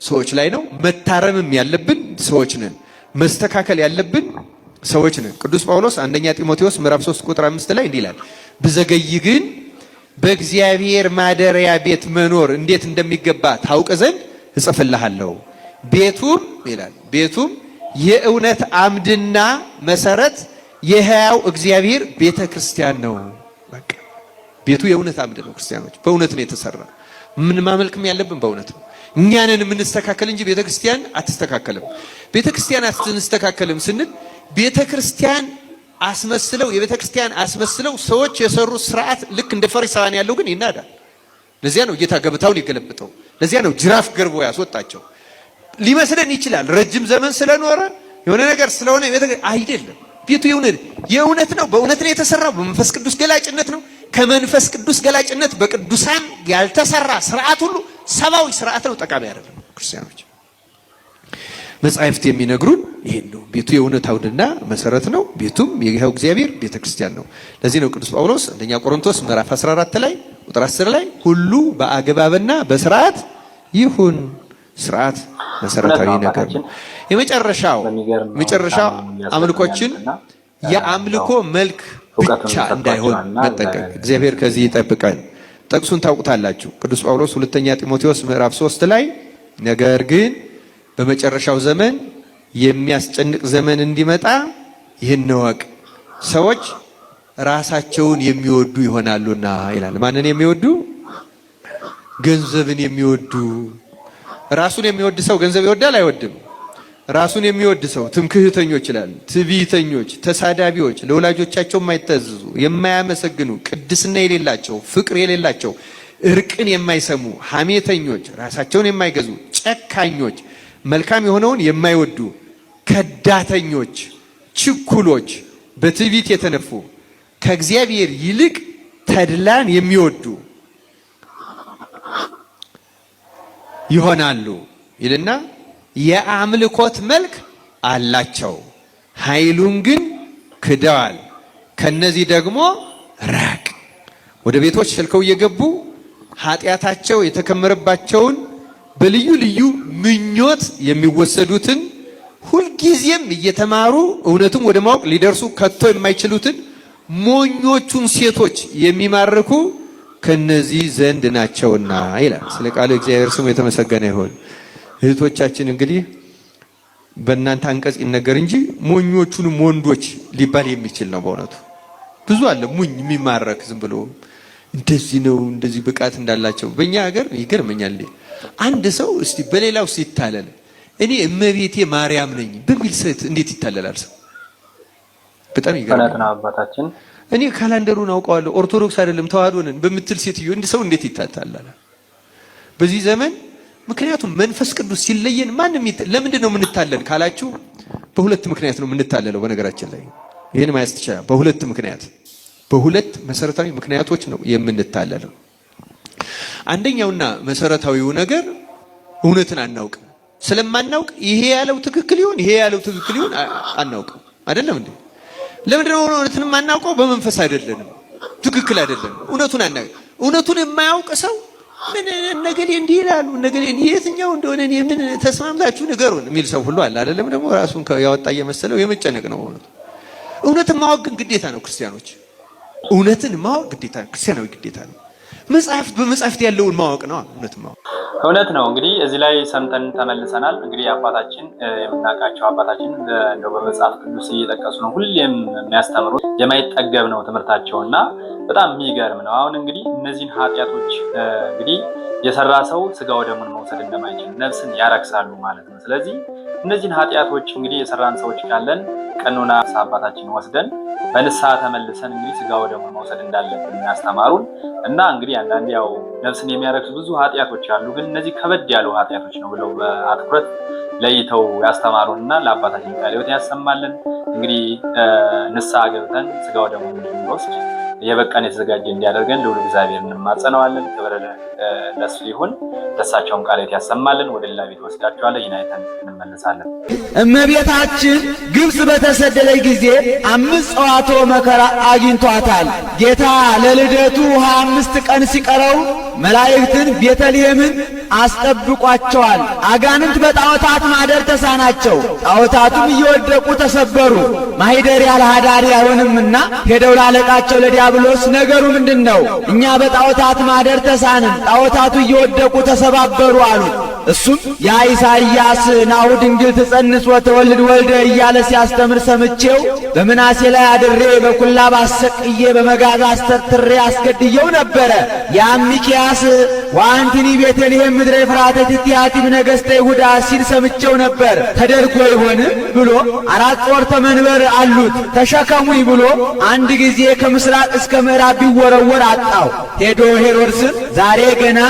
Speaker 5: ሰዎች ላይ ነው። መታረምም ያለብን ሰዎች ነን። መስተካከል ያለብን ሰዎች ነን። ቅዱስ ጳውሎስ አንደኛ ጢሞቴዎስ ምዕራፍ 3 ቁጥር 5 ላይ እንዲህ ይላል፣ ብዘገይ ግን በእግዚአብሔር ማደሪያ ቤት መኖር እንዴት እንደሚገባ ታውቅ ዘንድ እጽፍልሃለሁ። ቤቱም ይላል ቤቱም የእውነት አምድና መሰረት የሕያው እግዚአብሔር ቤተ ክርስቲያን ነው። በቃ ቤቱ የእውነት አምድ ነው። ክርስቲያኖች በእውነት ነው የተሰራ። ምን ማመልክም ያለብን በእውነት ነው። እኛንን የምንስተካከል እንጂ ቤተ ክርስቲያን አትስተካከልም። ቤተ ክርስቲያን አትስተካከልም ስንል ቤተ ክርስቲያን አስመስለው የቤተ ክርስቲያን አስመስለው ሰዎች የሰሩት ስርዓት ልክ እንደ ፈሪሳውያን ያለው ግን ይናዳል። ለዚያ ነው ጌታ ገበታውን የገለበጠው። ለዚያ ነው ጅራፍ ገርቦ ያስወጣቸው። ሊመስለን ይችላል ረጅም ዘመን ስለኖረ የሆነ ነገር ስለሆነ አይደለም። ቤቱ የእውነት ነው። በእውነት ነው የተሰራው። በመንፈስ ቅዱስ ገላጭነት ነው። ከመንፈስ ቅዱስ ገላጭነት በቅዱሳን ያልተሰራ ስርዓት ሁሉ ሰባዊ ስርዓት ነው፣ ጠቃሚ አይደለም። ክርስቲያኖች መጻሕፍት የሚነግሩን ይሄን ነው። ቤቱ የእውነት አውድና መሰረት ነው። ቤቱም የሕያው እግዚአብሔር ቤተክርስቲያን ነው። ለዚህ ነው ቅዱስ ጳውሎስ አንደኛ ቆሮንቶስ ምዕራፍ 14 ላይ ቁጥር 10 ላይ ሁሉ በአግባብና በስርዓት ይሁን። ስርዓት መሰረታዊ ነገር ነው። የመጨረሻው አምልኮችን የአምልኮ መልክ ብቻ እንዳይሆን መጠንቀቅ። እግዚአብሔር ከዚህ ይጠብቀን። ጠቅሱን ታውቁታላችሁ። ቅዱስ ጳውሎስ ሁለተኛ ጢሞቴዎስ ምዕራፍ 3 ላይ ነገር ግን በመጨረሻው ዘመን የሚያስጨንቅ ዘመን እንዲመጣ ይህን እወቅ፣ ሰዎች ራሳቸውን የሚወዱ ይሆናሉና ይላል። ማንን የሚወዱ? ገንዘብን የሚወዱ። ራሱን የሚወድ ሰው ገንዘብ ይወዳል አይወድም? ራሱን የሚወድ ሰው ትምክህተኞች ይላል። ትዕቢተኞች፣ ተሳዳቢዎች፣ ለወላጆቻቸው የማይታዘዙ፣ የማያመሰግኑ፣ ቅድስና የሌላቸው፣ ፍቅር የሌላቸው፣ እርቅን የማይሰሙ፣ ሐሜተኞች፣ ራሳቸውን የማይገዙ፣ ጨካኞች፣ መልካም የሆነውን የማይወዱ፣ ከዳተኞች፣ ችኩሎች፣ በትዕቢት የተነፉ፣ ከእግዚአብሔር ይልቅ ተድላን የሚወዱ ይሆናሉ ይልና የአምልኮት መልክ አላቸው፣ ኃይሉን ግን ክደዋል። ከነዚህ ደግሞ ራቅ። ወደ ቤቶች ሸልከው እየገቡ ኃጢአታቸው የተከመረባቸውን በልዩ ልዩ ምኞት የሚወሰዱትን ሁልጊዜም እየተማሩ እውነቱን ወደ ማወቅ ሊደርሱ ከቶ የማይችሉትን ሞኞቹን ሴቶች የሚማርኩ ከነዚህ ዘንድ ናቸውና ይላል። ስለ ቃሉ እግዚአብሔር ስሙ የተመሰገነ ይሁን። እህቶቻችን እንግዲህ በእናንተ አንቀጽ ይነገር እንጂ ሞኞቹንም ወንዶች ሊባል የሚችል ነው። በእውነቱ ብዙ አለ ሙኝ የሚማረክ ዝም ብሎ እንደዚህ ነው እንደዚህ ብቃት እንዳላቸው። በእኛ ሀገር ይገርመኛል። አንድ ሰው እስቲ በሌላው ሲታለል እኔ እመቤቴ ማርያም ነኝ በሚል ሴት እንዴት ይታለላል ሰው? በጣም ይገርማል። አባታችን እኔ ካላንደሩን አውቀዋለሁ ኦርቶዶክስ አይደለም ተዋህዶ ነን በምትል ሴትዮ እንደ ሰው እንዴት ይታታላል በዚህ ዘመን? ምክንያቱም መንፈስ ቅዱስ ሲለየን ማንም ለምንድን ነው የምንታለን ካላችሁ በሁለት ምክንያት ነው የምንታለለው። በነገራችን ላይ ይሄን ማየት ይችላል። በሁለት መሰረታዊ ምክንያቶች ነው የምንታለለው። አንደኛውና መሰረታዊው ነገር እውነትን አናውቅም። ስለማናውቅ ይሄ ያለው ትክክል ይሁን ይሄ ያለው ትክክል ይሁን አናውቅም። አይደለም እንዴ? ለምንድን ነው እውነትን የማናውቀው? በመንፈስ አይደለንም፣ ትክክል አይደለም። እውነቱን የማያውቅ ሰው ምን ነገሌ እንዲህ ይላሉ ነገሌ የትኛው እንደሆነ እኔ ምን ተስማምታችሁ ንገሩን የሚል ሰው ሁሉ አለ። አይደለም ደግሞ ራሱን ያወጣ እየመሰለው የመጨነቅ ነው። እውነትን ማወቅ ግን ግዴታ ነው። ክርስቲያኖች እውነትን ማወቅ ግዴታ ነው፣ ክርስቲያናዊ ግዴታ ነው። በመጽሐፍት ያለውን ማወቅ ነው እውነትን ማወቅ።
Speaker 1: እውነት ነው። እንግዲህ እዚህ ላይ ሰምተን ተመልሰናል። እንግዲህ አባታችን የምናውቃቸው አባታችን እንደው በመጽሐፍ ቅዱስ እየጠቀሱ ነው ሁሌም የሚያስተምሩት የማይጠገብ ነው ትምህርታቸው እና በጣም የሚገርም ነው። አሁን እንግዲህ እነዚህን ኃጢአቶች እንግዲህ የሰራ ሰው ስጋ ወደሙን መውሰድ እንደማይችል ነፍስን ያረክሳሉ ማለት ነው። ስለዚህ እነዚህን ኃጢአቶች እንግዲህ የሰራን ሰዎች ካለን ቀኖና አባታችን ወስደን በንስሐ ተመልሰን እንግዲህ ስጋ ወደሙን መውሰድ እንዳለብን ያስተማሩን እና እንግዲህ አንዳንዴ ያው ነፍስን የሚያረክሱ ብዙ ኃጢአቶች አሉ፣ ግን እነዚህ ከበድ ያሉ ኃጢአቶች ነው ብለው በአትኩረት ለይተው ያስተማሩንና ለአባታችን ቃለ ሕይወት ያሰማልን። እንግዲህ ንስሐ ገብተን ስጋው ደግሞ እንድንወስድ የበቃን የተዘጋጀ እንዲያደርገን ልዑል እግዚአብሔር እንማጸነዋለን። ክብር ለእሱ ይሁን። ደሳቸውን ቃለ ሕይወት ያሰማልን። ወደ ሌላ ቤት ወስዳቸዋለን። ይህን አይተን እንመለሳለን።
Speaker 6: እመቤታችን ግብፅ በተሰደደች ጊዜ 5 ጸዋትወ መከራ አግኝቷታል። ጌታ ለልደቱ 25 ቀን ሲቀረው መላእክትን ቤተልሔምን አስጠብቋቸዋል። አጋንንት በጣዖታት ማደር ተሳናቸው። ጣዖታቱም እየወደቁ ተሰበሩ። ማኅደሪያ ለሃዳሪ አይሆንምና ሄደው ላለቃቸው ለዲያብሎስ ነገሩ ምንድን ነው? እኛ በጣዖታት ማደር ተሳንን፣ ጣዖታቱ እየወደቁ ተሰባበሩ አሉ። እሱም ያ ኢሳይያስ ናሁ ድንግል ትጸንስ ወተወልድ ወልደ እያለ ሲያስተምር ሰምቼው በምናሴ ላይ አድሬ በኩላብ አሰቅዬ በመጋዝ አስተርትሬ አስገድየው ነበረ። ያም ሚክያስ ወአንቲኒ ቤተልሔም ምድረ ኤፍራታ ትቲያቲም ነገሥተ ይሁዳ ሲል ሰምቼው ነበር። ተደርጎ ይሆን ብሎ 4 ጾርተ መንበር አሉት ተሸከሙኝ ብሎ አንድ ጊዜ ከምስራቅ እስከ ምዕራብ ቢወረወር አጣው። ሄዶ ሄሮድስን ዛሬ ገና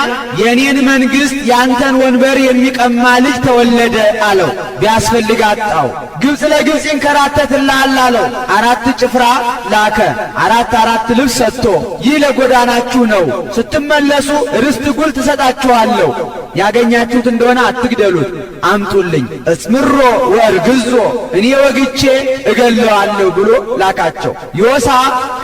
Speaker 6: የኔን መንግሥት ያንተን ወንበር የሚቀማ ልጅ ተወለደ አለው። ቢያስፈልግ አጣው። ግብፅ ለግብፅ ይንከራተትልሃል አለው። 4 ጭፍራ ላከ። 4 ልብስ ሰጥቶ ይህ ለጎዳናችሁ ነው፣ ስትመለሱ ርስት ጉል ትሰጣችኋለሁ። ያገኛችሁት እንደሆነ አትግደሉት፣ አምጡልኝ። እስምሮ ወእርግዞ እኔ ወግቼ እገለዋለሁ ብሎ ላካቸው። ዮሳ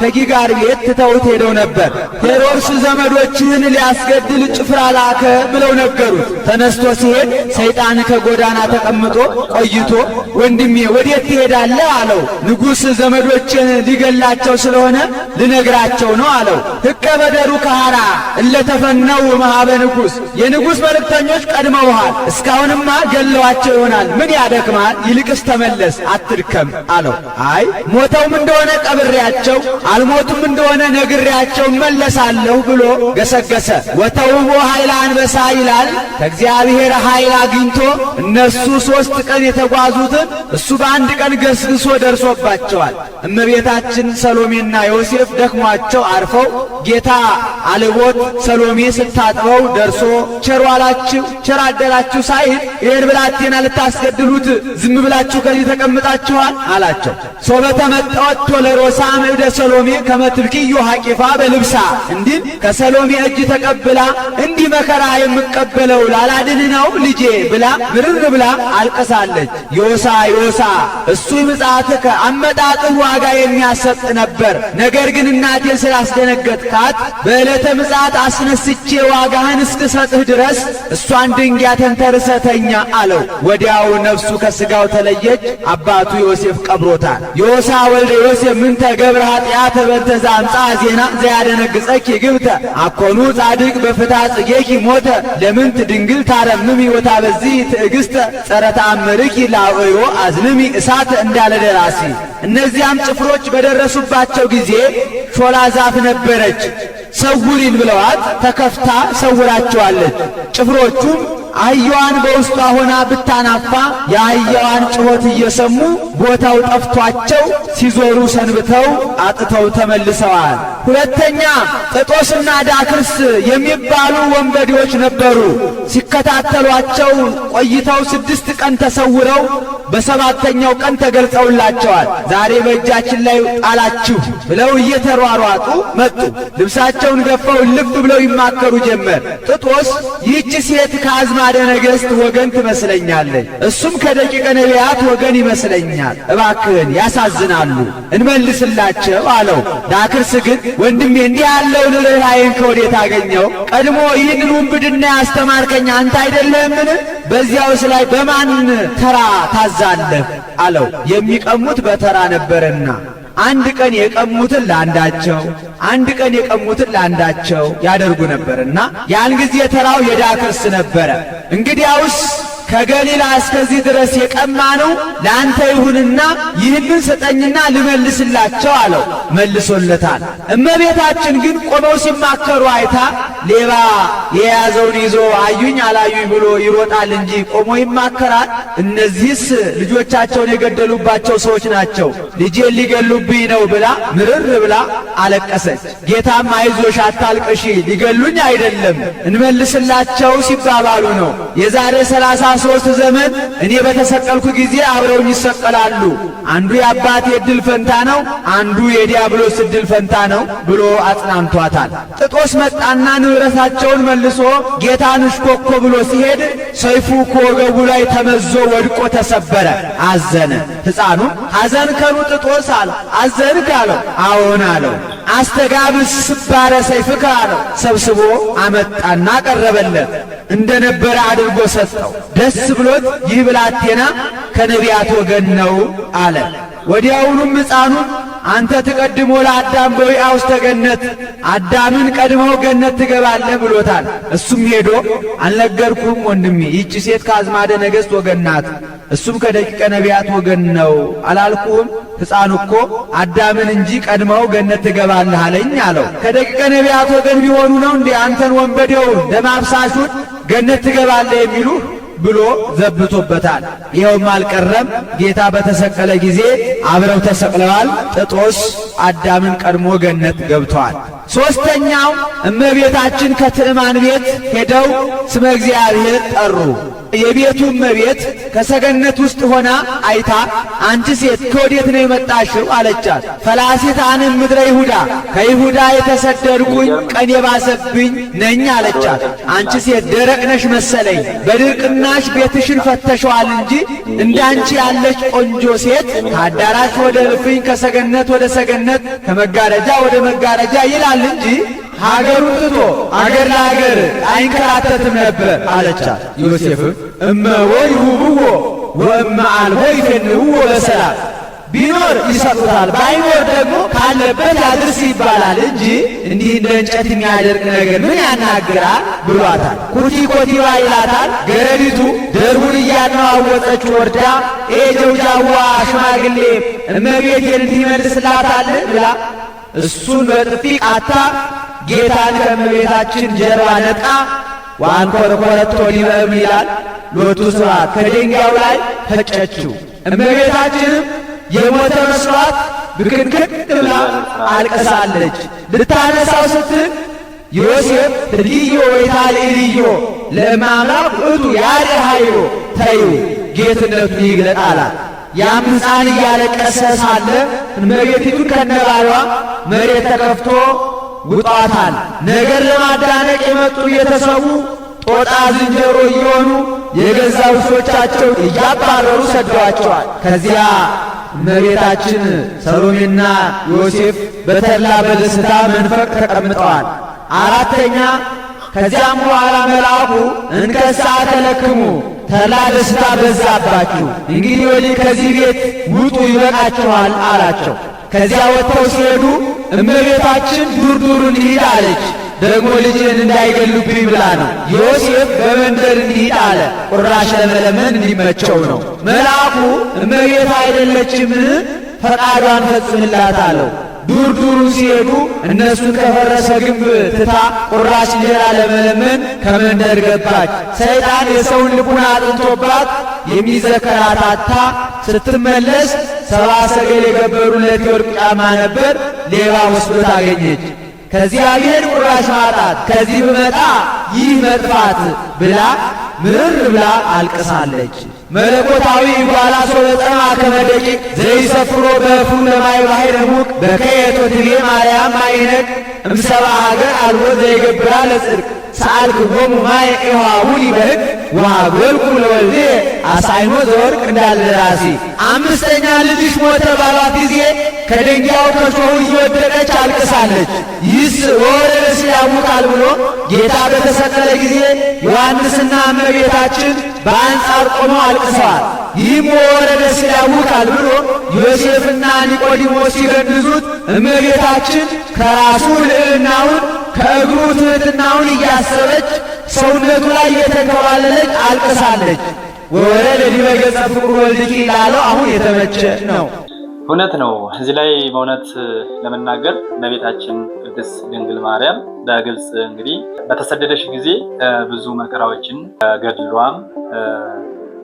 Speaker 6: ከጊጋር ቤት ትተውት ሄደው ነበር። ሄሮድስ ዘመዶችህን ሊያስገድል ጭፍራ ላከ ብለው ነገሩት። ተነስቶ ሲሄድ ሰይጣን ከጎዳና ተቀምጦ ቆይቶ ወንድሜ ወዴት ትሄዳለህ አለው። ንጉሥ ዘመዶችን ሊገላቸው ስለሆነ ልነግራቸው ነው አለው። ሕቀ በደሩ ካህራ እለተፈነው መሃበ ንጉሥ የንጉሥ መልእክተኞች ቀድመውሃል፣ እስካሁንማ ገለዋቸው ይሆናል። ምን ያደክማል? ይልቅስ ተመለስ፣ አትድከም አለው። አይ ሞተውም እንደሆነ ቀብሬያቸው አልሞቱም እንደሆነ ነግሬያቸው መለሳለሁ ብሎ ገሰገሰ። ወተውቦ ኃይለ አንበሳ ይላል። ከእግዚአብሔር ኃይል አግኝቶ እነሱ 3 ቀን የተጓዙትን እሱ በአንድ ቀን ገስግሶ ደርሶባቸዋል። እመቤታችን ሰሎሜና ዮሴፍ ደክሟቸው አርፈው ጌታ አልቦት ሰሎሜ ስታጥበው ደርሶ ቸር ዋላችሁ ቸር አደራችሁ ሳይል ይህን ብላቴና ልታስገድሉት ዝም ብላችሁ ከዚህ ተቀምጣችኋል አላቸው። ሶበተ መጣወት ለሮሳ እምደ ሰሎሜ ከመትልኪዮ ሐቂፋ በልብሳ እንዲህ ከሰሎሜ እጅ ተቀብላ እንዲህ መከራ የምቀበለው ላላድን ነው ልጄ ብላ ምርር ብላ አልቀሳለች። ዮሳ ዮሳ እሱ ምጽአትከ አመጣጥህ ዋጋ የሚያሰጥ ነበር። ነገር ግን እናቴን ስላስደነገጥካት በዕለተ ምጽአት አስነስቼ ዋጋህን እስክሰጥህ ድረስ እሷን ድንጋይ ተንተርሰተኛ አለው። ወዲያው ነፍሱ ከሥጋው ተለየች። አባቱ ዮሴፍ ቀብሮታል። ዮሳ ወልደ ዮሴፍ ምንተ ገብረ ኃጢአተ በእንተ ዘአምጽአ ዜና ዘያደነግጸኪ ግብተ አኮኑ ጻድቅ በፍትሐ ጽጌኪ ሞተ ለምንት ድንግል ታረምሚ ወታበዚ ትዕግስተ ጸረ ተአምርኪ ላዕዮ አዝንሚ እሳት እንዳለ ደራሲ። እነዚያም ጭፍሮች በደረሱባቸው ጊዜ ሾላ ዛፍ ነበረች። ሰውሪን ብለዋት ተከፍታ ሰውራቸዋለች። ጭፍሮቹም አህያዋን በውስጧ ሆና ብታናፋ የአህያዋን ጩኸት እየሰሙ ቦታው ጠፍቷቸው ሲዞሩ ሰንብተው አጥተው ተመልሰዋል። ሁለተኛ ጥጦስና ዳክርስ የሚባሉ ወንበዴዎች ነበሩ። ሲከታተሏቸው ቆይተው 6 ቀን ተሰውረው በ7ኛው ቀን ተገልጸውላቸዋል። ዛሬ በእጃችን ላይ ጣላችሁ ብለው እየተሯሯጡ መጡ። ልብሳቸውን ገፈው ልብ ብለው ይማከሩ ጀመር። ጥጦስ ይህች ሴት ከአዝማደ ነገሥት ወገን ትመስለኛለች፣ እሱም ከደቂቀ ነቢያት ወገን ይመስለኛል። እባክህን ያሳዝናሉ፣ እንመልስላቸው አለው። ዳክርስ ግን ወንድሜ እንዲህ ያለውን ርኅራኄን ከወዴት አገኘው? ቀድሞ ይህንን ውንብድና ያስተማርከኝ አንተ አይደለህምን? በዚያውስ ላይ በማን ተራ ታዛለህ አለው። የሚቀሙት በተራ ነበርና አንድ ቀን የቀሙትን ለአንዳቸው አንድ ቀን የቀሙትን ለአንዳቸው ያደርጉ ነበርና ያን ጊዜ ተራው የዳክርስ ነበረ። እንግዲያውስ ከገሊላ እስከዚህ ድረስ የቀማነው ለአንተ ይሁንና ይህንን ስጠኝና ልመልስላቸው አለው። መልሶለታል። እመቤታችን ግን ቆመው ሲማከሩ አይታ ሌባ የያዘውን ይዞ አዩኝ አላዩኝ ብሎ ይሮጣል እንጂ ቆሞ ይማከራል? እነዚህስ ልጆቻቸውን የገደሉባቸው ሰዎች ናቸው፣ ልጄን ሊገሉብኝ ነው ብላ ምርር ብላ አለቀሰች። ጌታም አይዞሽ አታልቅሺ፣ ሊገሉኝ አይደለም እንመልስላቸው ሲባባሉ ነው። የዛሬ 30 ሦስት ዘመን እኔ በተሰቀልኩ ጊዜ አብረውኝ ይሰቀላሉ። አንዱ የአባቴ ዕድል ፈንታ ነው፣ አንዱ የዲያብሎስ ዕድል ፈንታ ነው ብሎ አጽናንቷታል። ጥጦስ መጣና ንብረታቸውን መልሶ ጌታን እሽኮኮ ብሎ ሲሄድ ሰይፉ ከወገቡ ላይ ተመዞ ወድቆ ተሰበረ። አዘነ። ሕፃኑ ሐዘንከኑ ጥጦስ አለው። አዘንክ አለው። አዎን አለው። አስተጋብስ ስባረ ሰይፍከ አለው። ሰብስቦ አመጣና ቀረበለት። እንደነበረ አድርጎ ሰጠው። ደስ ብሎት ይህ ብላቴና ከነቢያት ወገን ነው አለ። ወዲያውኑም ሕፃኑ አንተ ትቀድሞ ለአዳም በዊአ ውስተ ገነት፣ አዳምን ቀድመው ገነት ትገባለህ ብሎታል። እሱም ሄዶ አልነገርኩም ወንድሜ፣ ይህች ሴት ከአዝማደ ነገሥት ወገን ናት፣ እሱም ከደቂቀ ነቢያት ወገን ነው አላልኩህም? ሕፃኑ እኮ አዳምን እንጂ ቀድመው ገነት ትገባለህ አለኝ አለው። ከደቂቀ ነቢያት ወገን ቢሆኑ ነው እንዴ አንተን ወንበዴውን ደም አፍሳሹን ገነት ትገባለህ የሚሉህ ብሎ ዘብቶበታል። ይኸውም አልቀረም፣ ጌታ በተሰቀለ ጊዜ አብረው ተሰቅለዋል። ጥጦስ አዳምን ቀድሞ ገነት ገብተዋል። ሦስተኛው እመቤታችን ከትዕማን ቤት ሄደው ስመ እግዚአብሔር ጠሩ። የቤቱ እመቤት ከሰገነት ውስጥ ሆና አይታ አንቺ ሴት ከወዴት ነው የመጣሽው አለቻት። ፈላሲት አንም ምድረ ይሁዳ፣ ከይሁዳ የተሰደድኩኝ ቀን የባሰብኝ ነኝ አለቻት። አንቺ ሴት ደረቅ ነሽ መሰለኝ፣ በድርቅናሽ ቤትሽን ፈተሸዋል እንጂ እንዳንቺ ያለች ቆንጆ ሴት ከአዳራሽ ወደ እልፍኝ፣ ከሰገነት ወደ ሰገነት፣ ከመጋረጃ ወደ መጋረጃ ይላል እንጂ ሀገሩን ትቶ አገር ለአገር አይንከራተትም ነበር አለቻት። ዮሴፍም እመ ወይሁብዎ ወእመ አልቦ ይፌንውዎ በሰላም፣ ቢኖር ይሰጡታል፣ ባይኖር ደግሞ ካለበት ያድርስ ይባላል እንጂ እንዲህ እንደ እንጨት የሚያደርግ ነገር ምን ያናግራል ብሏታል። ኩቲ ኮቲባ ይላታል። ገረዲቱ ደርቡን እያነዋወጠች ወርዳ ጀውጃዋ ሽማግሌ እመቤቴን እንዲመልስላታል ብላ እሱን በጥፊ ቃታ ጌታን ከእመቤታችን ጀርባ ነቃ ወአንኰረኰረቶ ዲበ እምነ ይላል። ሎቱ ስብሐት ከድንጋዩ ላይ ፈጨችው። እመቤታችንም የሞተ መስሏት ብክንክን ብላ አልቅሳለች። ልታነሳው ስትል ዮሴፍ ትድዮ ወይታልዕልዮ ለእማምላክ ውእቱ ያርእ ኃይሎ፣ ተይው ጌትነቱን ይግለጥ አላት። ያም ሕፃን እያለቀሰ ሳለ እመቤቲቱን ከነባሏ መሬት ተከፍቶ ውጧታል። ነገር ለማዳነቅ የመጡ ቤተሰቡ ጦጣ ዝንጀሮ እየሆኑ የገዛ ውሾቻቸው እያባረሩ ሰደዋቸዋል። ከዚያ እመቤታችን ሰሎሜና ዮሴፍ በተድላ በደስታ መንፈቅ ተቀምጠዋል። አራተኛ ከዚያም በኋላ መልአኩ እንከሳ ተለክሙ፣ ተድላ ደስታ በዛባችሁ፣ እንግዲህ ወዲህ ከዚህ ቤት ውጡ ይበቃችኋል አላቸው። ከዚያ ወጥተው ሲሄዱ እመቤታችን ዱር እንሂድ አለች። ደግሞ ልጅን እንዳይገሉብኝ ብላ ነው። ዮሴፍ በመንደር እንሂድ አለ፣ ቁራሽ ለመለመን እንዲመቸው ነው። መልአኩ እመቤት አይደለችምን? ፈቃዷን ፈጽምላት አለው። ዱሩን ሲሄዱ እነሱን ከፈረሰ ግንብ ትታ ቁራሽ እንጀራ ለመለመን ከመንደር ገባች። ሰይጣን የሰውን ልቡና አጥንቶባት የሚዘከራት አጥታ ስትመለስ ሰብአ ሰገል የገበሩለት የወርቅ ጫማ ነበር፣ ሌባ ወስዶት አገኘች። ከዚያ ብሄድ ቁራሽ ማጣት፣ ከዚህ ብመጣ ይህ መጥፋት ብላ ምርር ብላ አልቅሳለች። መለኮታዊ ጓላ ሶበጸማ ከመደቂቅ ዘይሰፍሮ በእፍኑ ለማይ ባሕረ ሙቅ በከየቶ ትቤ ማርያም ማይነቅ እምሰብአ ሀገር አልቦ ዘይገብራ ለጽድቅ ሰአልክዎሙ ማየ ኢሖአቡኒ በሕግ ወሀበልኩ ለወልዴ አሳይኖ ዘወርቅ እንዳለ ደራሲ። አምስተኛ ልጅሽ ሞተ ባሏት ጊዜ ከድንጋዩ ከሾሁ እየወደቀች አልቅሳለች። ይህስ ወወረደ ሲል ያውቃል ብሎ ጌታ በተሰቀለ ጊዜ ዮሐንስና እመቤታችን በአንጻር ቆመው አልቅሰዋል። ይህም ወወረደ ሲል ያውቃል ብሎ ዮሴፍና ኒቆዲሞስ ሲገንዙት እመቤታችን ከራሱ ልዕልናውን ከእግሩ ትሕትናውን እያሰበች ሰውነቱ ላይ የተንከባለለች አልቅሳለች። ወወረደ ዲበ ገጸ ፍቁር ወልድኪ ላለው አሁን የተመቸ ነው።
Speaker 1: እውነት ነው። እዚህ ላይ በእውነት ለመናገር እመቤታችን ቅድስት ድንግል ማርያም በግብፅ እንግዲህ በተሰደደች ጊዜ ብዙ መከራዎችን ገድሏም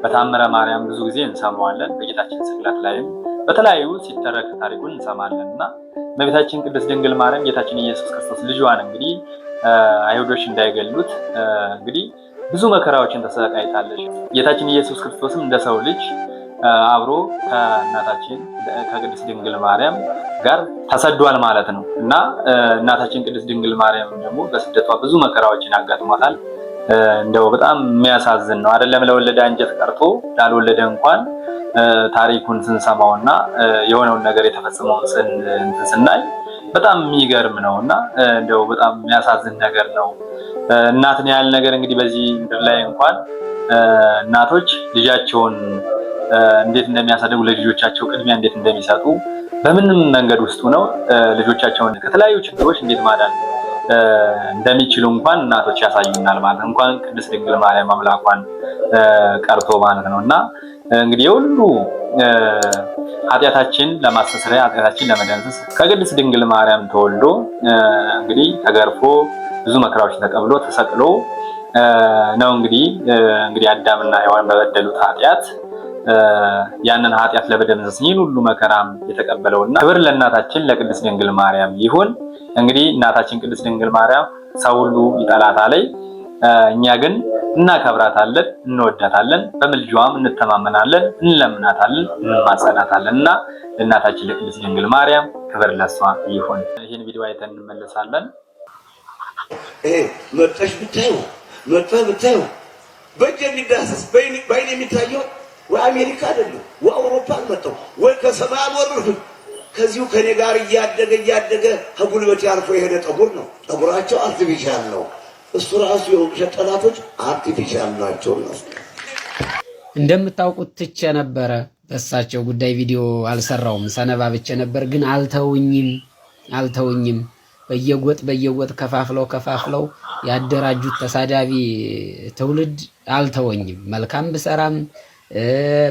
Speaker 1: በታምረ ማርያም ብዙ ጊዜ እንሰማዋለን። በጌታችን ስቅለት ላይም በተለያዩ ሲተረክ ታሪኩን እንሰማለን እና እመቤታችን ቅድስት ድንግል ማርያም ጌታችን ኢየሱስ ክርስቶስ ልጇን እንግዲህ አይሁዶች እንዳይገሉት እንግዲህ ብዙ መከራዎችን ተሰቃይታለች። ጌታችን ኢየሱስ ክርስቶስም እንደ ሰው ልጅ አብሮ ከእናታችን ከቅድስት ድንግል ማርያም ጋር ተሰዷል ማለት ነው እና እናታችን ቅድስት ድንግል ማርያም ደግሞ በስደቷ ብዙ መከራዎችን አጋጥሟታል። እንደው በጣም የሚያሳዝን ነው። አይደለም ለወለደ አንጀት ቀርቶ ላልወለደ እንኳን ታሪኩን ስንሰማውና የሆነውን ነገር የተፈጸመውን ስናይ በጣም የሚገርም ነውና እንደው በጣም የሚያሳዝን ነገር ነው። እናትን ያህል ነገር እንግዲህ በዚህ ምድር ላይ እንኳን እናቶች ልጃቸውን እንዴት እንደሚያሳድጉ ለልጆቻቸው ቅድሚያ እንዴት እንደሚሰጡ በምንም መንገድ ውስጥ ነው ልጆቻቸውን ከተለያዩ ችግሮች እንዴት ማዳን እንደሚችሉ እንኳን እናቶች ያሳዩናል ማለት ነው። እንኳን ቅድስት ድንግል ማርያም አምላኳን ቀርቶ ማለት ነውና እንግዲህ የሁሉ ኃጢአታችን ለማስተስረያ ኃጢአታችን ለመደምሰስ ከቅድስት ድንግል ማርያም ተወልዶ እንግዲህ ተገርፎ ብዙ መከራዎችን ተቀብሎ ተሰቅሎ ነው እንግዲህ አዳምና ሔዋን በበደሉት ኃጢአት ያንን ኃጢአት ለመደምሰስ ይህን ሁሉ መከራም የተቀበለውና ክብር ለእናታችን ለቅድስት ድንግል ማርያም ይሁን። እንግዲህ እናታችን ቅድስት ድንግል ማርያም ሰው ሁሉ ይጠላታል፣ እኛ ግን እናከብራታለን፣ እንወዳታለን፣ በምልጃዋም እንተማመናለን፣ እንለምናታለን፣ እንማጸናታለን እና ለእናታችን ለቅድስት ድንግል ማርያም ክብር ለሷ ይሁን። ይህን ቪዲዮ አይተን እንመለሳለን።
Speaker 7: መጥተሽ ብታዩ በእጅ የሚዳሰስ በአይን የሚታየው ወይ አሜሪካ አይደለም ወይ አውሮፓ አልመጣው ወይ ከሰማይ አልወረድም። ከዚሁ ከኔ ጋር እያደገ ከጉልበት ያልፎ የሄደ ጠጉር ነው። ጠጉራቸው አርቲፊሻል ነው። እሱ ራሱ የውሸት ጠላቶች አርቲፊሻል ናቸው።
Speaker 8: እንደምታውቁት ትቼ ነበረ በእሳቸው ጉዳይ ቪዲዮ አልሰራውም፣ ሰነባብቼ ነበር። ግን አልተውኝም። በየጎጥ ከፋፍለው ያደራጁት ተሳዳቢ ትውልድ አልተወኝም። መልካም ብሰራም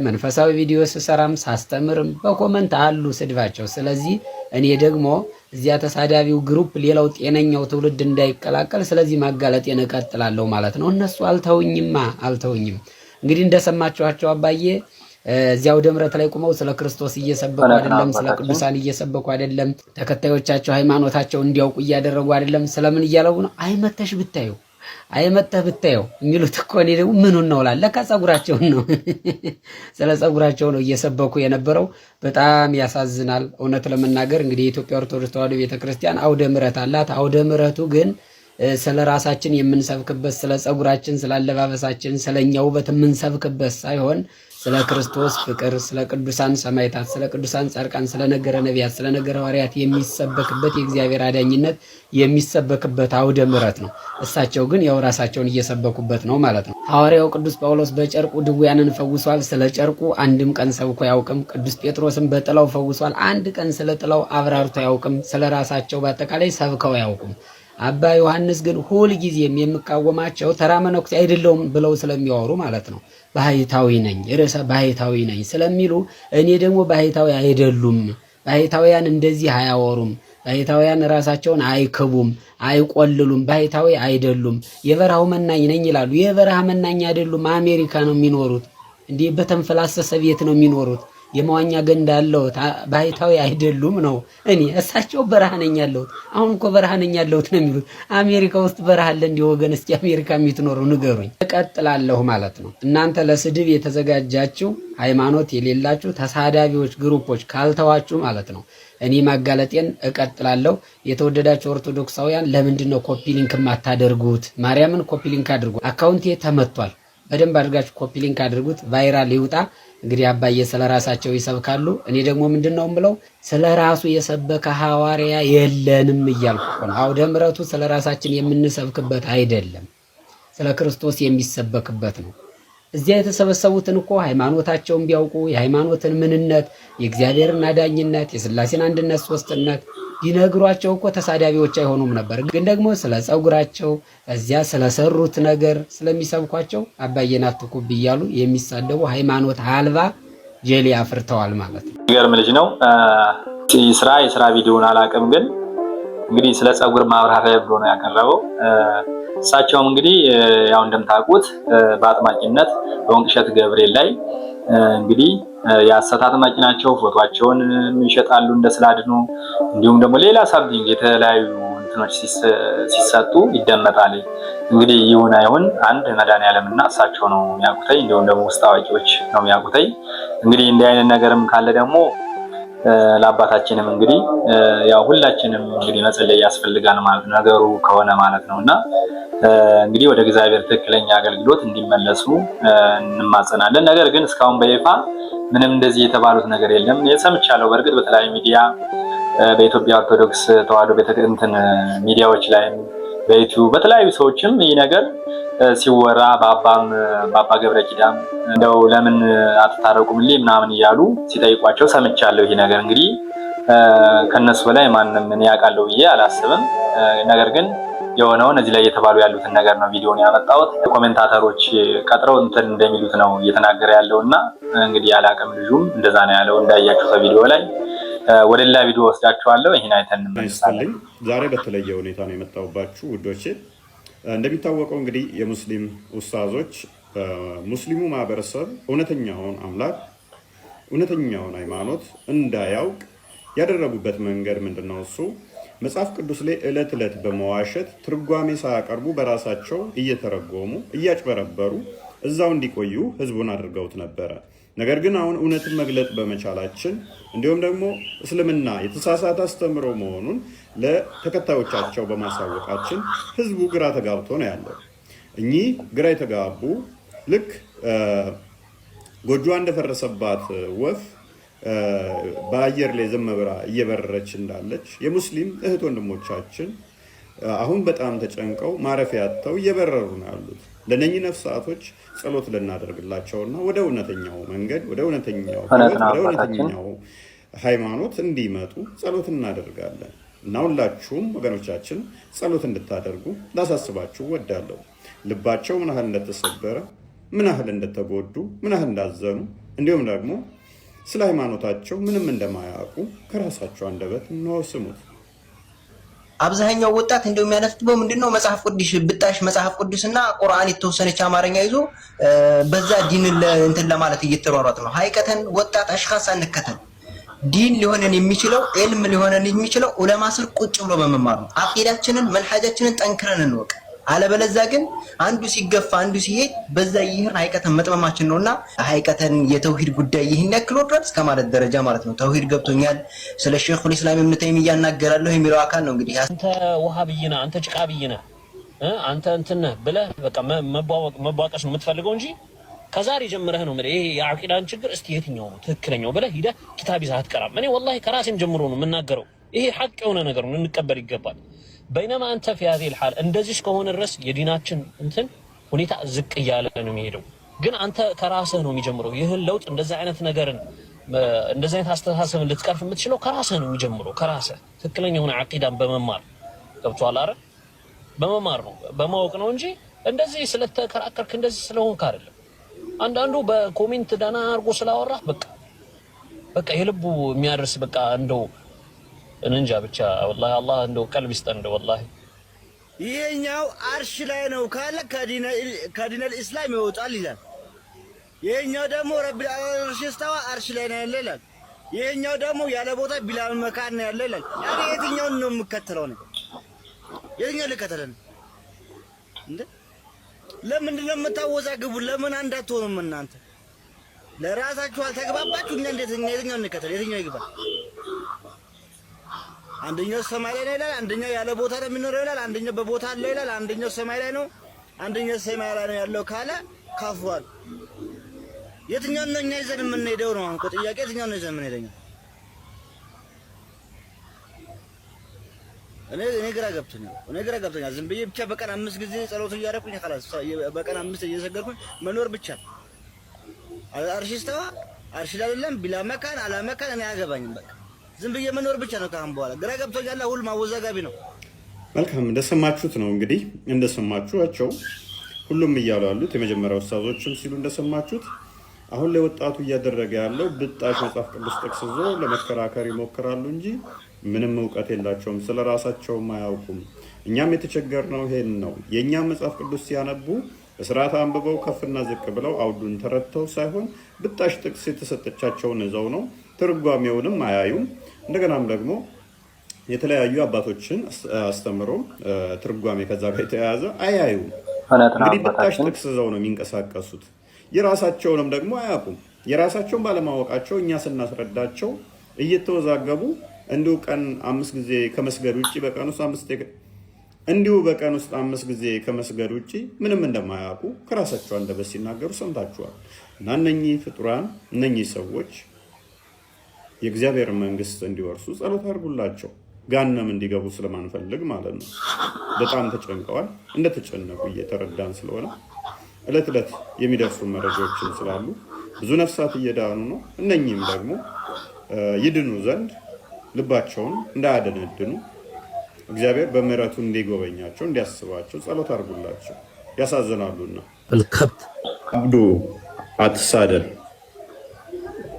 Speaker 8: መንፈሳዊ ቪዲዮ ስሰራም ሳስተምርም በኮመንት አሉ ስድባቸው። ስለዚህ እኔ ደግሞ እዚያ ተሳዳቢው ግሩፕ ሌላው ጤነኛው ትውልድ እንዳይቀላቀል ስለዚህ ማጋለጤን እቀጥላለሁ ማለት ነው። እነሱ አልተውኝም። እንግዲህ እንደሰማችኋቸው አባዬ እዚያው ደምረት ላይ ቆመው ስለ ክርስቶስ እየሰበኩ አይደለም፣ ስለ ቅዱሳን እየሰበኩ አይደለም፣ ተከታዮቻቸው ሃይማኖታቸው እንዲያውቁ እያደረጉ አይደለም። ስለምን እያለጉ ነው? አይመተህ ብታየው የሚሉት እኮ እኔ ደግሞ ምኑን ነው እላለሁ። ለካ ጸጉራቸውን ነው ስለ ጸጉራቸው ነው እየሰበኩ የነበረው። በጣም ያሳዝናል። እውነት ለመናገር እንግዲህ የኢትዮጵያ ኦርቶዶክስ ተዋሕዶ ቤተክርስቲያን አውደ ምሕረት አላት። አውደ ምሕረቱ ግን ስለ ራሳችን የምንሰብክበት፣ ስለ ጸጉራችን፣ ስለ አለባበሳችን፣ ስለኛ ውበት የምንሰብክበት ሳይሆን ስለ ክርስቶስ ፍቅር፣ ስለ ቅዱሳን ሰማዕታት፣ ስለ ቅዱሳን ጻድቃን፣ ስለ ነገረ ነቢያት፣ ስለ ነገረ ሐዋርያት የሚሰበክበት የእግዚአብሔር አዳኝነት የሚሰበክበት አውደ ምሕረት ነው። እሳቸው ግን ያው ራሳቸውን እየሰበኩበት ነው ማለት ነው። ሐዋርያው ቅዱስ ጳውሎስ በጨርቁ ድውያንን ፈውሷል። ስለ ጨርቁ አንድም ቀን ሰብኮ አያውቅም። ቅዱስ ጴጥሮስም በጥላው ፈውሷል። አንድ ቀን ስለ ጥላው አብራርቶ አያውቅም። ስለ ራሳቸው በአጠቃላይ ሰብከው አያውቁም። አባ ዮሐንስ ግን ሁል ጊዜም የሚቃወማቸው ተራ መነኩሴ አይደለሁም ብለው ስለሚያወሩ ማለት ነው። ባህታዊ ነኝ ርዕሰ ባህታዊ ነኝ ስለሚሉ እኔ ደግሞ ባህታዊ አይደሉም። ባህታውያን እንደዚህ አያወሩም። ባህታውያን ራሳቸውን አይክቡም፣ አይቆልሉም። ባህታዊ አይደሉም። የበረሃው መናኝ ነኝ ይላሉ። የበረሃ መናኝ አይደሉም። አሜሪካ ነው የሚኖሩት። እንዲህ በተንፈላሰሰ ቤት ነው የሚኖሩት። የመዋኛ ገንዳ አለውት። ባህታዊ አይደሉም ነው። እኔ እሳቸው በረሃ ነኝ ያለሁት። አሁን እኮ በረሃ ነኝ ያለሁት ነው የሚሉት። አሜሪካ ውስጥ በረሃ አለ እንዲህ ወገን? እስኪ አሜሪካ የምትኖሩ ንገሩኝ። እቀጥላለሁ ማለት ነው። እናንተ ለስድብ የተዘጋጃችሁ ሃይማኖት የሌላችሁ ተሳዳቢዎች ግሩፖች ካልተዋችሁ ማለት ነው እኔ ማጋለጤን እቀጥላለሁ። የተወደዳችሁ ኦርቶዶክሳውያን ለምንድን ነው ኮፒ ሊንክ የማታደርጉት? ማርያምን ኮፒ ሊንክ አድርጉ። አካውንቴ ተመቷል። በደንብ አድርጋችሁ ኮፒ ሊንክ አድርጉት፣ ቫይራል ይውጣ። እንግዲህ አባዬ ስለ ራሳቸው ይሰብካሉ። እኔ ደግሞ ምንድነው ብለው ስለ ራሱ የሰበከ ሐዋርያ የለንም እያልኩ ነው። አውደ ምሕረቱ ስለ ራሳችን የምንሰብክበት አይደለም፣ ስለ ክርስቶስ የሚሰበክበት ነው። እዚያ የተሰበሰቡትን እኮ ሃይማኖታቸውን ቢያውቁ የሃይማኖትን ምንነት፣ የእግዚአብሔርን አዳኝነት፣ የሥላሴን አንድነት ሶስትነት ቢነግሯቸው እኮ ተሳዳቢዎች አይሆኑም ነበር። ግን ደግሞ ስለ ጸጉራቸው እዚያ ስለሰሩት ነገር ስለሚሰብኳቸው አባዬን አትኩብ እያሉ የሚሳደቡ ሃይማኖት አልባ ጀሌ አፍርተዋል ማለት ነው።
Speaker 1: ይገርም ልጅ ነው። የስራ ቪዲዮውን አላውቅም፣ ግን እንግዲህ ስለ ጸጉር ማብራሪያ ብሎ ነው ያቀረበው። እሳቸውም እንግዲህ ያው እንደምታውቁት በአጥማቂነት በወንቅሸት ገብርኤል ላይ እንግዲህ የሐሰት አጥማቂ ናቸው። ፎቶአቸውን ይሸጣሉ እንደ ስላድኑ፣ እንዲሁም ደግሞ ሌላ ሳብዲንግ የተለያዩ እንትኖች ሲሰጡ ይደመጣል። እንግዲህ ይሁን አይሁን አንድ መድኃኒዓለምና እሳቸው ነው የሚያውቁተኝ፣ እንዲሁም ደግሞ ውስጥ አዋቂዎች ነው የሚያውቁተኝ። እንግዲህ እንዲህ አይነት ነገርም ካለ ደግሞ ለአባታችንም እንግዲህ ያው ሁላችንም እንግዲህ መጸለይ ያስፈልጋል ማለት ነው፣ ነገሩ ከሆነ ማለት ነው። እና እንግዲህ ወደ እግዚአብሔር ትክክለኛ አገልግሎት እንዲመለሱ እንማጸናለን። ነገር ግን እስካሁን በይፋ ምንም እንደዚህ የተባሉት ነገር የለም። ሰምቻለሁ በእርግጥ በተለያዩ ሚዲያ በኢትዮጵያ ኦርቶዶክስ ተዋሕዶ ቤተክርስቲያን ሚዲያዎች ላይ በዩቲዩብ በተለያዩ ሰዎችም ይህ ነገር ሲወራ በአባ ገብረ ኪዳን እንደው ለምን አትታረቁምልኝ ምናምን እያሉ ሲጠይቋቸው ሰምቻለሁ። ይህ ነገር እንግዲህ ከነሱ በላይ ማንም ምን ያውቃለው ብዬ አላስብም። ነገር ግን የሆነውን እዚህ ላይ እየተባሉ ያሉትን ነገር ነው ቪዲዮን ያመጣሁት። ኮሜንታተሮች ቀጥረው እንትን እንደሚሉት ነው እየተናገረ ያለውና እንግዲህ አላቅም። ልጁም እንደዛ ነው ያለው እንዳያችሁ ከቪዲዮ ላይ። ወደ ሌላ ቪዲዮ ወስዳችኋለሁ። ይሄን አይተን እንመለሳለን።
Speaker 9: ዛሬ በተለየ ሁኔታ ነው የመጣሁባችሁ ውዶቼ። እንደሚታወቀው እንግዲህ የሙስሊም ኡስታዞች ሙስሊሙ ማህበረሰብ እውነተኛውን አምላክ እውነተኛውን ሃይማኖት እንዳያውቅ ያደረጉበት መንገድ ምንድነው? እሱ መጽሐፍ ቅዱስ ላይ ዕለት ዕለት በመዋሸት ትርጓሜ ሳያቀርቡ በራሳቸው እየተረጎሙ እያጭበረበሩ እዛው እንዲቆዩ ህዝቡን አድርገውት ነበረ። ነገር ግን አሁን እውነትን መግለጥ በመቻላችን እንዲሁም ደግሞ እስልምና የተሳሳተ አስተምሮ መሆኑን ለተከታዮቻቸው በማሳወቃችን ህዝቡ ግራ ተጋብቶ ነው ያለው። እኚህ ግራ የተጋቡ ልክ ጎጆ እንደፈረሰባት ወፍ በአየር ላይ ዝም ብላ እየበረረች እንዳለች የሙስሊም እህት ወንድሞቻችን አሁን በጣም ተጨንቀው ማረፊያ አጥተው እየበረሩ ነው ያሉት። ለነኚህ ነፍሳቶች ጸሎት ልናደርግላቸውና ወደ እውነተኛው መንገድ ወደ እውነተኛው ሃይማኖት እንዲመጡ ጸሎት እናደርጋለን እና ሁላችሁም ወገኖቻችን ጸሎት እንድታደርጉ ላሳስባችሁ ወዳለሁ። ልባቸው ምን ያህል እንደተሰበረ፣ ምን ያህል እንደተጎዱ፣ ምን ያህል እንዳዘኑ እንዲሁም ደግሞ ስለ ሃይማኖታቸው ምንም እንደማያውቁ ከራሳቸው አንደበት ነው ስሙት።
Speaker 10: አብዛኛው ወጣት እንደው የሚያነፍትበው ምንድነው መጽሐፍ ቅዱስ ብጣሽ መጽሐፍ ቅዱስና ቁርአን የተወሰነች አማርኛ ይዞ በዛ ዲን እንትን ለማለት እየተሯሯጥ ነው። ሀይቀተን ወጣት አሽኻስ አንከተል። ዲን ሊሆነን የሚችለው ዒልም ሊሆነን የሚችለው ዑለማ ስር ቁጭ ብሎ በመማር ነው። አቂዳችንን መንሐጃችንን ጠንክረን እንወቅ። አለበለዚያ ግን አንዱ ሲገፋ አንዱ ሲሄድ በዛ ይህን ሀይቀተን መጥመማችን ነውና ሀይቀተን የተውሂድ ጉዳይ ይህን ያክል ወርዷል እስከ ማለት ደረጃ ማለት ነው። ተውሂድ ገብቶኛል ስለ ሼኹል ኢስላም ኢብኑ ተይሚያ ያናገራለሁ የሚለው አካል ነው እንግዲህ
Speaker 11: አንተ ወሃብይና አንተ ጭቃብይና አንተ እንትን ብለህ በቃ መቧቀስ ነው የምትፈልገው እንጂ ከዛሬ ጀምረህ ነው ማለት ይሄ የአቂዳን ችግር እስቲ የትኛው ነው ትክክለኛው ብለህ ሂደህ ኪታብ ይዘህ አትቀራም። እኔ ወላሂ ከራሴም ጀምሮ ነው የምናገረው። ይሄ ሐቅ የሆነ ነገር ነው እንቀበል ይገባል። በይነማ አንተ في هذه الحال እንደዚህ ከሆነ ድረስ የዲናችን እንትን ሁኔታ ዝቅ እያለ ነው የሚሄደው። ግን አንተ ከራስህ ነው የሚጀምረው። ይህን ለውጥ እንደዚህ አይነት ነገርን እንደዚህ አይነት አስተሳሰብን ልትቀርፍ የምትችለው ከራስህ ነው የሚጀምረው። ከራስህ ትክክለኛውን አቂዳን በመማር ገብቶሃል አይደል? በመማር ነው በማወቅ ነው እንጂ እንደዚህ ስለተከራከርክ እንደዚህ ስለሆንክ አይደለም። አንዳንዱ በኮሜንት ዳና አርጎ ስላወራህ በቃ የልቡ የሚያደርስ በቃ እንደው እንንጃ ብቻ ወላሂ አላህ እንደው ቀልብ ይስጠን እንደው ወላሂ።
Speaker 12: ይሄኛው አርሽ ላይ ነው ካለ ከዲነል ኢስላም ይወጣል ይላል። ይሄኛው ደግሞ ረቢል አርሽ ስተዋ አርሽ ላይ ነው ያለ ይላል። ይሄኛው ደግሞ ያለ ቦታ ቢላል መካን ነው ያለ ይላል። ያኔ የትኛውን ነው የምከተለው ነው? የትኛው ልከተለን እንዴ? ለምንድን ነው የምታወዛግቡ? ለምን አንዳትሆኑም እናንተ? ለራሳችሁ አልተግባባችሁ። እኛ እንዴት የትኛው እንከተል? የትኛው ይግባል? አንደኛው ሰማይ ላይ ነው ይላል፣ አንደኛው ያለ ቦታ ነው የሚኖረው ይላል፣ አንደኛው በቦታ አለ ይላል፣ አንደኛው ሰማይ ላይ ነው፣ አንደኛው ሰማይ ላይ ነው ያለው ካለ ካፍሯል። የትኛው ነው እኛ ይዘን የምንሄደው ነው? አንቆ ጥያቄ የትኛው ነው ይዘን የምንሄደው? እኔ ግራ ገብቶኛል። ዝም ብዬ ብቻ በቀን 5 ጊዜ ጸሎት እያደረኩኝ خلاص በቀን 5 እየሰገድኩኝ መኖር ብቻ አርሽ ስተዋ አርሽ ላይ አይደለም ቢላ መካን አላ መካን እኔ አያገባኝም። በቃ ዝም ብዬ መኖር ብቻ ነው። ካሁን በኋላ ግራ ገብቶኛል። ሁሉ ማወዛጋቢ ነው።
Speaker 9: መልካም እንደሰማችሁት ነው እንግዲህ እንደሰማችኋቸው ሁሉም እያሉ ያሉት የመጀመሪያው ኡስታዞችም ሲሉ እንደሰማችሁት አሁን ላይ ወጣቱ እያደረገ ያለው ብጣሽ መጽሐፍ ቅዱስ ጥቅስ ይዞ ለመከራከር ይሞክራሉ እንጂ ምንም እውቀት የላቸውም፣ ስለራሳቸውም አያውቁም። እኛም የተቸገርነው ይሄን ነው። የእኛም መጽሐፍ ቅዱስ ሲያነቡ በስርዓት አንብበው ከፍና ዝቅ ብለው አውዱን ተረድተው ሳይሆን ብጣሽ ጥቅስ የተሰጠቻቸውን ይዘው ነው። ትርጓሜውንም አያዩም። እንደገናም ደግሞ የተለያዩ አባቶችን አስተምሮ ትርጓሜ ከዛ ጋር የተያያዘ አያዩም። እንግዲህ በጣሽ ጥቅስ ይዘው ነው የሚንቀሳቀሱት። የራሳቸውንም ደግሞ አያውቁም። የራሳቸውን ባለማወቃቸው እኛ ስናስረዳቸው እየተወዛገቡ እንዲሁ ቀን 5 ጊዜ ከመስገድ ውጭ በቀን ውስጥ በቀን ውስጥ 5 ጊዜ ከመስገድ ውጭ ምንም እንደማያውቁ ከራሳቸው አንደበት ሲናገሩ ሰምታችኋል። እና እነኚህ ፍጡራን እነኚህ ሰዎች የእግዚአብሔር መንግስት እንዲወርሱ ጸሎት አድርጉላቸው። ጋነም እንዲገቡ ስለማንፈልግ ማለት ነው። በጣም ተጨንቀዋል። እንደተጨነቁ እየተረዳን ስለሆነ እለት እለት የሚደርሱ መረጃዎችን ስላሉ ብዙ ነፍሳት እየዳኑ ነው። እነኚህም ደግሞ ይድኑ ዘንድ ልባቸውን እንዳያደነድኑ እግዚአብሔር በምሕረቱ እንዲጎበኛቸው እንዲያስባቸው ጸሎት አድርጉላቸው። ያሳዝናሉና አብዱ አትሳደብ።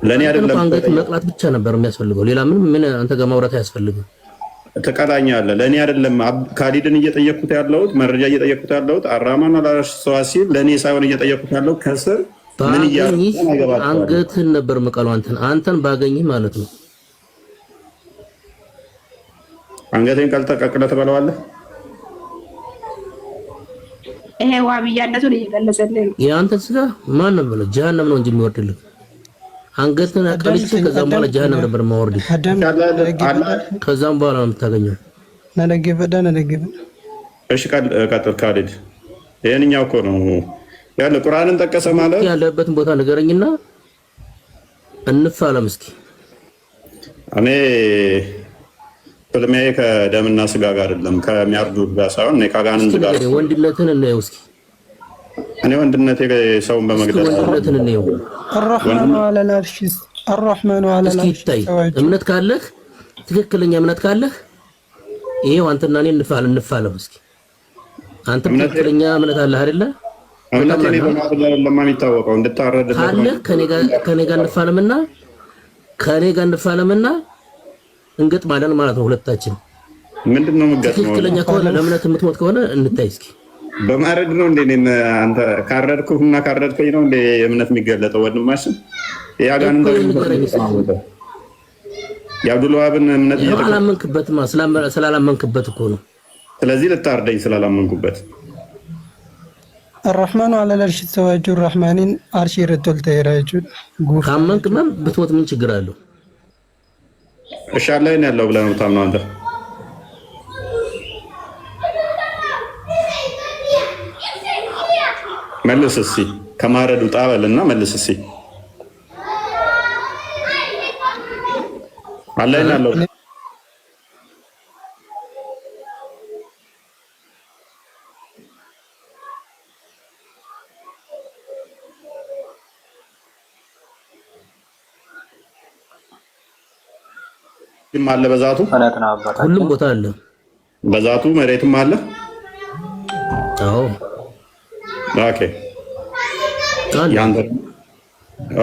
Speaker 9: ለእኔ አይደለም
Speaker 13: አንገት መቅላት ብቻ ነበር የሚያስፈልገው። ሌላ ምን አንተ ጋር ማውራት አያስፈልግም።
Speaker 9: ትቀላኛለህ። ለእኔ አይደለም ካሊድን እየጠየኩት ያለሁት መረጃ እየጠየኩት ያለሁት አራማን አላሽዋሲል ለእኔ ሳይሆን እየጠየኩት ያለው ከስር ምን
Speaker 13: ባገኝህ አንገትህን ነበር መቀለው። አንተን ባገኝህ ማለት ነው።
Speaker 9: አንገቴን ቀልተቀቅለ ትበለዋለህ።
Speaker 14: ይሄ ዋብያነቱን እየገለጸልኝ ነው።
Speaker 13: የአንተ ስጋ ማን ነው ብለው ጀሃነም ነው እንጂ የሚወርድልህ። አንገትን አቀልቼ ከዛም በኋላ ጀሃነም ነበር ማወርድህ። ከዛም በኋላ ነው የምታገኘው።
Speaker 9: እሺ ቀጥል ካሊድ። ይሄንኛው እኮ ነው ያለ ቁርአንን ጠቀሰ ማለት
Speaker 13: ያለበትን ቦታ ንገረኝና እንፋለም እስኪ።
Speaker 9: እኔ ፍልሜ ከደምና ስጋ ጋር አይደለም ከሚያርዱት ጋር ሳይሆን እኔ ከአጋንንት ጋር
Speaker 13: ወንድነትን እንየው እስኪ።
Speaker 9: እኔ ወንድነቴ ሰውን በመግደል
Speaker 13: ወንድነትን እንየው።
Speaker 15: الرحمن على العرش الرحمن على العرش
Speaker 13: እምነት ካለህ ትክክለኛ እምነት ካለህ ይሄው አንተና እኔ እንፋለም እስኪ። አንተ ትክክለኛ እምነት አለህ አይደለ?
Speaker 9: እምነቴ ነው በማድረግ ለማይታወቀው እንድታረድ
Speaker 13: ካለህ ከኔ ጋር እንፋለምና እንገጥማለን ማለት ነው። ሁለታችን
Speaker 9: ምንድነው የምገጥመው?
Speaker 13: ትክክለኛ ከሆነ ለእምነት የምትሞት ከሆነ እንታይ እስኪ።
Speaker 9: በማረድ ነው እንዴ? አንተ ካረድኩና ካረድከኝ ነው እንዴ እምነት የሚገለጠው? ወንድማችን ያጋንንት የአብዱልዋሃብን እምነት
Speaker 13: አላመንክበትማ። ስላላመንክበት እኮ ነው።
Speaker 9: ስለዚህ ልታርደኝ ስላላመንኩበት።
Speaker 15: الرحمن على العرش استوى الرحمن عرش ረቶል ተይራጁ
Speaker 13: ካመንክማ ብትሞት ምን ችግር አለው?
Speaker 9: እሺ አላህ ነው ያለው ብለህ ነው የምታምነው አንተ? መልስ እስኪ ከማረዱ ውጣ በልና መልስ እስኪ። አላህ ነው ያለው አለ በዛቱ
Speaker 13: ሁሉም ቦታ አለ።
Speaker 9: በዛቱ መሬትም አለ።
Speaker 13: አዎ
Speaker 9: ኦኬ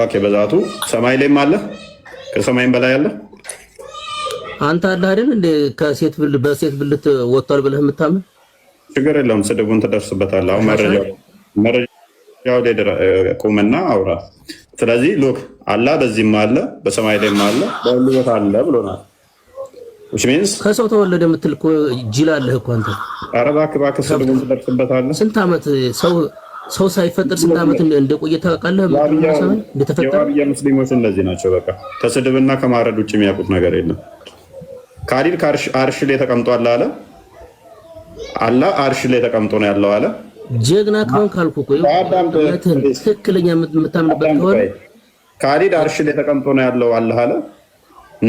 Speaker 9: ኦኬ። በዛቱ ሰማይ ላይም አለ፣ ከሰማይም በላይ አለ።
Speaker 13: አንተ አለ አይደል እንደ በሴት ብልት ወጥቷል ብለህ የምታምን?
Speaker 9: ችግር የለውም። ስድቡን ትደርስበታለህ። አሁን መረጃው ቁምና አውራ። ስለዚህ ሉክ አላህ በዚህም አለ፣ በሰማይ ላይም አለ፣ በሁሉ ቦታ አለ ብሎናል።
Speaker 13: ከሰው ተወለደ የምትል እኮ ጅል አለህ እኮ አንተ።
Speaker 9: ኧረ እባክህ ስድቡን ትደርስበታለህ።
Speaker 13: ስንት ዓመት ሰው ሳይፈጠር ስንት ዓመት እንደቆየ ታውቃለህ? እንደተፈጠረ
Speaker 9: የዋህብያ ሙስሊሞች እንደዚህ ናቸው። በቃ ከስድብና ከማረድ ውጭ የሚያውቁት ነገር የለም። ካሊድ አርሽ ላይ ተቀምጧል አለ። አላህ አርሽ ላይ ተቀምጦ ነው ያለው አለ።
Speaker 13: ጀግና ከሆንክ ካልኩ እኮ ትክክለኛ የምታምንበት ከሆነ
Speaker 9: ካሊድ አርሽ ላይ ተቀምጦ ነው ያለው አለ አለ።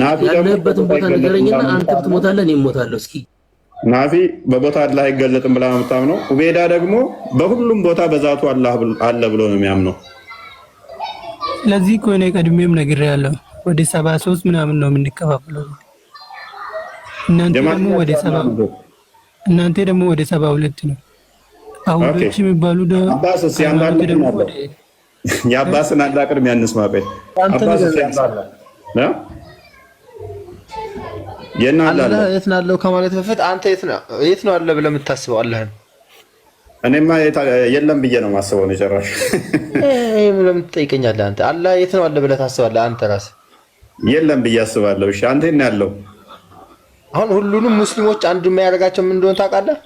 Speaker 9: ናፊ
Speaker 13: ያለበትን ቦታ ንገረኝና አንተ ብትሞታለህ እኔ እሞታለሁ። እስኪ
Speaker 9: ናፊ በቦታ አላህ አይገለጥም ብላ ነው የምታምነው። ኡቤዳ ደግሞ በሁሉም ቦታ በዛቱ አላህ አለ ብሎ ነው የሚያምነው።
Speaker 15: ለዚህ እኮ እኔ ቀድሜም ነግሬያለሁ። ወደ 73 ምናምን ነው የምንከፋፈለው። እናንተ ደግሞ ወደ 72 ነው። አሁዶች የሚባሉ
Speaker 9: አባስ ሲያንዳንድ ደግሞ የአባስን አላ ቅድም ያንስማበ አባስ ሲያንዳንድ
Speaker 4: አላህ የት ነው ያለው ከማለት በፊት አንተ የት ነው አለ ብለህ የምታስበው አላህን?
Speaker 9: እኔማ የለም ብዬ ነው የማስበው ነው ጨራሽ።
Speaker 4: ምን ለምን ትጠይቀኛለህ አንተ? አላህ የት ነው አለ ብለህ ታስባለህ አንተ ራስህ?
Speaker 9: የለም ብዬ አስባለሁ። እሺ አንተ የት ነው ያለው?
Speaker 4: አሁን ሁሉንም ሙስሊሞች አንድ የሚያደርጋቸው ምን እንደሆነ ታውቃለህ?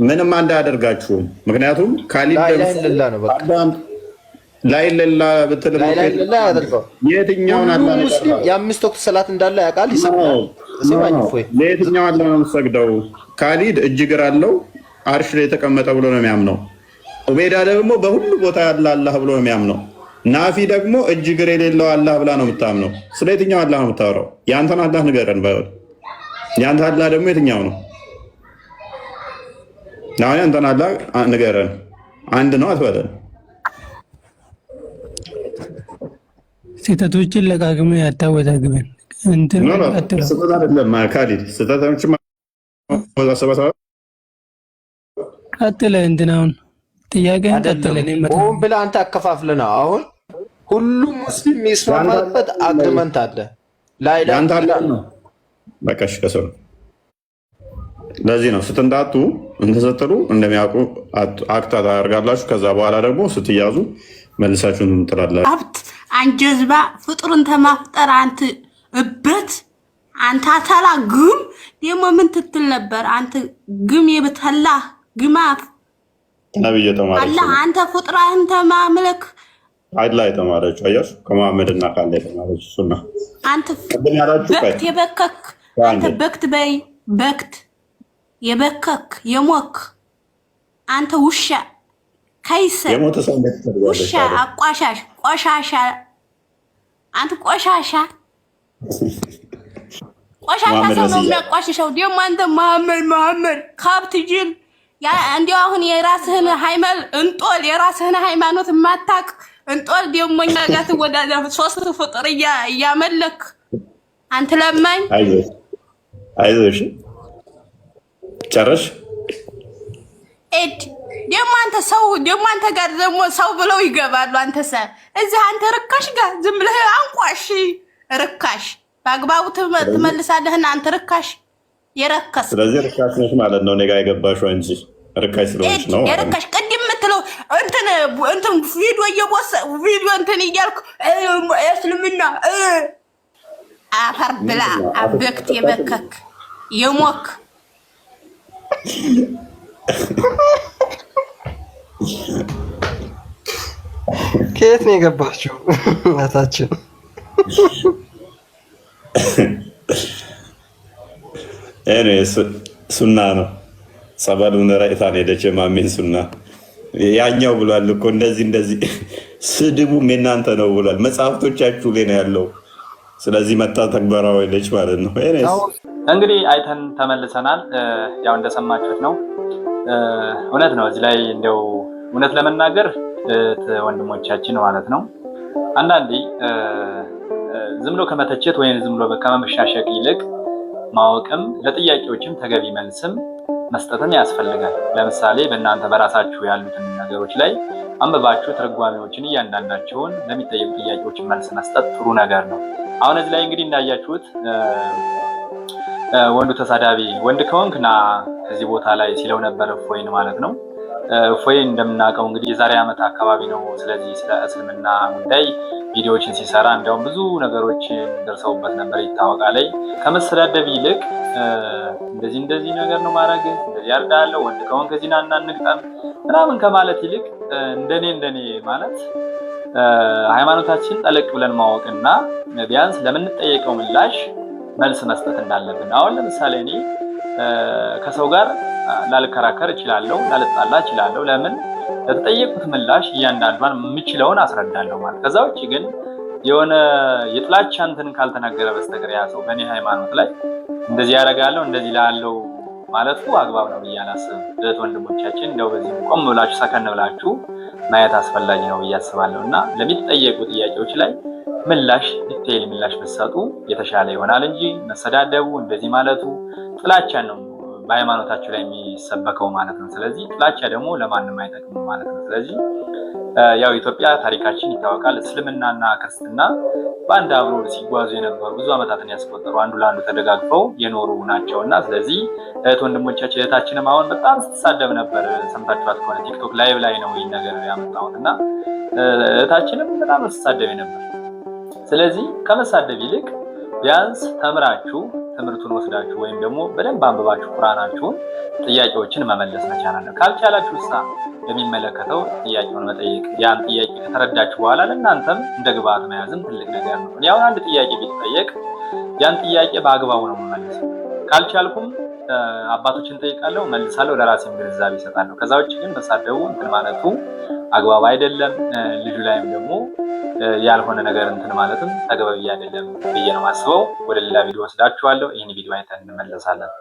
Speaker 9: ምንም አንድ አያደርጋችሁም። ምክንያቱም ካሊድ
Speaker 4: ላይላ ነው በቃ
Speaker 9: ላይላ ብትል
Speaker 4: ላይላ ያደርገው
Speaker 9: የትኛውን
Speaker 4: አለ ሙስሊም የአምስት ወቅት ሰላት እንዳለ ያውቃል ይሰማል። ሲማኝ ፎይ
Speaker 9: ለየትኛው አለ ነው የምትሰግደው? ካሊድ እጅግር አለው አርሽ ላይ የተቀመጠ ብሎ ነው የሚያምነው። ኡበይዳ ደግሞ በሁሉ ቦታ ያለ አላህ ብሎ ነው የሚያምነው። ናፊ ደግሞ እጅግር የሌለው አላህ ብላ ነው የምታምነው። ስለ የትኛው አላህ ነው የምታወራው? ያንተን አላህ ንገረን ባይሆን ያንተ አላህ ደግሞ የትኛው ነው? ናው ያንተን አላህ ንገረን። አንድ ነው አትበለን።
Speaker 15: ስህተቶችን ለቃቅሞ ያታወዛግበን እንትን
Speaker 9: ስህተት አይደለም ካሊድ ስህተቶች
Speaker 15: ቀጥለ እንትናውን ጥያቄን ቀጥለ
Speaker 4: ሆን ብለህ አንተ አከፋፍለህ ነው። አሁን ሁሉም ሙስሊም የሚስማማበት አግሪመንት አለ። ላይላ
Speaker 9: ነው በቃሽ ከሰው ለዚህ ነው ስትንጣጡ እንትሰጥሩ እንደሚያውቁ አክታ ታደርጋላችሁ። ከዛ በኋላ ደግሞ ስትያዙ መልሳችሁን ትጥላላችሁ።
Speaker 14: ሀብት አንጀዝባ ፍጡርን ተማፍጠር አንተ እበት አንተ አታላ ግም ደግሞ ምን ትትል ነበር? አንተ ግም የበተላ ግማፍ
Speaker 9: ነብይ ተማረች
Speaker 14: አላህ አንተ ፍጡራን ተማምለክ
Speaker 9: አይላ የተማረች አያሽ ከመሐመድና ካለ የተማረች ሱና
Speaker 14: አንተ በክት የበከክ አንተ በክት በይ በክት የበከክ የሞክ አንተ ውሻ ከይሰ ውሻ አቋሻሽ ቆሻሻ አንተ ቆሻሻ ሰው ነው የሚያቋሽሸው። ደግሞ አንተ መሐመድ ካብት ጅል ያ እንዲያው አሁን የራስህን የራስህን ሃይማኖት ማታቅ እንጦል ደግሞ እኛ ጋር ትወዳደር ሶስት ፍጡር እያመለክ አንተ ለማኝ
Speaker 9: አይዞሽ ጨረሽ
Speaker 14: ደግሞ አንተ ሰው ደግሞ አንተ ጋር ደግሞ ሰው ብለው ይገባሉ። አንተ እዚህ አንተ ርካሽ ጋር ዝም ብለህ አንቋሽ ርካሽ በአግባቡ ትመልሳለህና አንተ ርካሽ የረከስ
Speaker 9: ስለዚህ ርካሽ ነሽ ማለት ነው። እኔ ጋር የገባሽው እንጂ ርካሽ ስለሆንሽ ነው።
Speaker 14: የረካሽ ቅድም የምትለው እንትን ቪዲዮ እንትን እያልኩ እስልምና አፈር ብላ አበክት የበከክ የሞክ
Speaker 16: ከየት ነው የገባችው እናታችን?
Speaker 9: ሱና ነው ጸበሉን ራይታን ሄደች ማሜን ሱና ያኛው ብሏል እኮ እንደዚህ ስድቡም የእናንተ ነው ብሏል። መጽሐፍቶቻችሁ ላይ ነው ያለው። ስለዚህ መጣ ተግባራዊ ልጅ ማለት ነው።
Speaker 1: እንግዲህ አይተን ተመልሰናል። ያው እንደሰማችሁት ነው። እውነት ነው። እዚህ ላይ እንደው እውነት ለመናገር ወንድሞቻችን ማለት ነው አንዳንዴ ዝም ብሎ ከመተቸት ወይም ዝም ብሎ ከመመሻሸቅ ይልቅ ማወቅም ለጥያቄዎችም ተገቢ መልስም መስጠትን ያስፈልጋል። ለምሳሌ በእናንተ በራሳችሁ ያሉትን ነገሮች ላይ አንብባችሁ ትርጓሜዎችን እያንዳንዳቸውን ለሚጠየቁ ጥያቄዎችን መልስ መስጠት ጥሩ ነገር ነው። አሁን እዚህ ላይ እንግዲህ እንዳያችሁት ወንዱ ተሳዳቢ ወንድ ከሆንክ ና እዚህ ቦታ ላይ ሲለው ነበር እፎይን ማለት ነው። እፎይ እንደምናውቀው እንግዲህ የዛሬ ዓመት አካባቢ ነው ስለዚህ ስለ እስልምና ጉዳይ ቪዲዮዎችን ሲሰራ እንዲያውም ብዙ ነገሮች ደርሰውበት ነበር ይታወቃል። ከመሰዳደብ ይልቅ እንደዚህ ነገር ነው ማድረግ እንደዚህ ያርዳለው ወንድ ከሆንክ ከዚህ ና እንግጠም ምናምን ከማለት ይልቅ እንደኔ ማለት ሃይማኖታችን ጠለቅ ብለን ማወቅና ቢያንስ ለምንጠየቀው ምላሽ መልስ መስጠት እንዳለብን። አሁን ለምሳሌ እኔ ከሰው ጋር ላልከራከር እችላለሁ፣ ላልጣላ እችላለሁ። ለምን ለተጠየቁት ምላሽ እያንዳንዷን የምችለውን አስረዳለሁ ማለት። ከዛ ውጭ ግን የሆነ የጥላቻ እንትን ካልተናገረ በስተቀር ያ ሰው በእኔ ሃይማኖት ላይ እንደዚህ ያደርጋለሁ እንደዚህ ላለው ማለቱ አግባብ ነው ብዬ አላስብም። እህት ወንድሞቻችን እንደው በዚህ ቆም ብላችሁ ሰከን ብላችሁ ማየት አስፈላጊ ነው ብዬ አስባለሁ እና ለሚጠየቁ ጥያቄዎች ላይ ምላሽ ዲቴይል ምላሽ ብትሰጡ የተሻለ ይሆናል እንጂ መሰዳደቡ እንደዚህ ማለቱ ጥላቻን ነው በሃይማኖታችሁ ላይ የሚሰበከው ማለት ነው። ስለዚህ ጥላቻ ደግሞ ለማንም አይጠቅምም ማለት ነው። ስለዚህ ያው ኢትዮጵያ ታሪካችን ይታወቃል። እስልምናና ክርስትና በአንድ አብሮ ሲጓዙ የነበሩ ብዙ ዓመታትን ያስቆጠሩ አንዱ ለአንዱ ተደጋግፈው የኖሩ ናቸውና ስለዚህ እህት ወንድሞቻችን እህታችንም አሁን በጣም ስትሳደብ ነበር። ሰምታችኋት ከሆነ ቲክቶክ ላይቭ ላይ ነው ይህ ነገር ያመጣሁት እና እህታችንም በጣም ስትሳደብ ነበር። ስለዚህ ከመሳደብ ይልቅ ቢያንስ ተምራችሁ ትምህርቱን ወስዳችሁ ወይም ደግሞ በደንብ አንብባችሁ ቁርአናችሁን ጥያቄዎችን መመለስ መቻል አለ። ካልቻላችሁ የሚመለከተው ጥያቄውን መጠየቅ፣ ያን ጥያቄ ከተረዳችሁ በኋላ ለእናንተም እንደ ግብዓት መያዝም ትልቅ ነገር ነው። እኔ አሁን አንድ ጥያቄ ቢጠየቅ ያን ጥያቄ በአግባቡ ነው የምመልሰው። ካልቻልኩም አባቶችን ጠይቃለሁ፣ መልሳለሁ፣ ለራሴም ግንዛቤ እሰጣለሁ። ከዛ ውጭ ግን መሳደቡ እንትን ማለቱ አግባብ አይደለም። ልጁ ላይም ደግሞ ያልሆነ ነገር እንትን ማለትም ተገቢ አይደለም ብዬ ነው የማስበው። ወደ ሌላ ቪዲዮ ወስዳችኋለሁ። ይህን ቪዲዮ አይተን እንመለሳለን።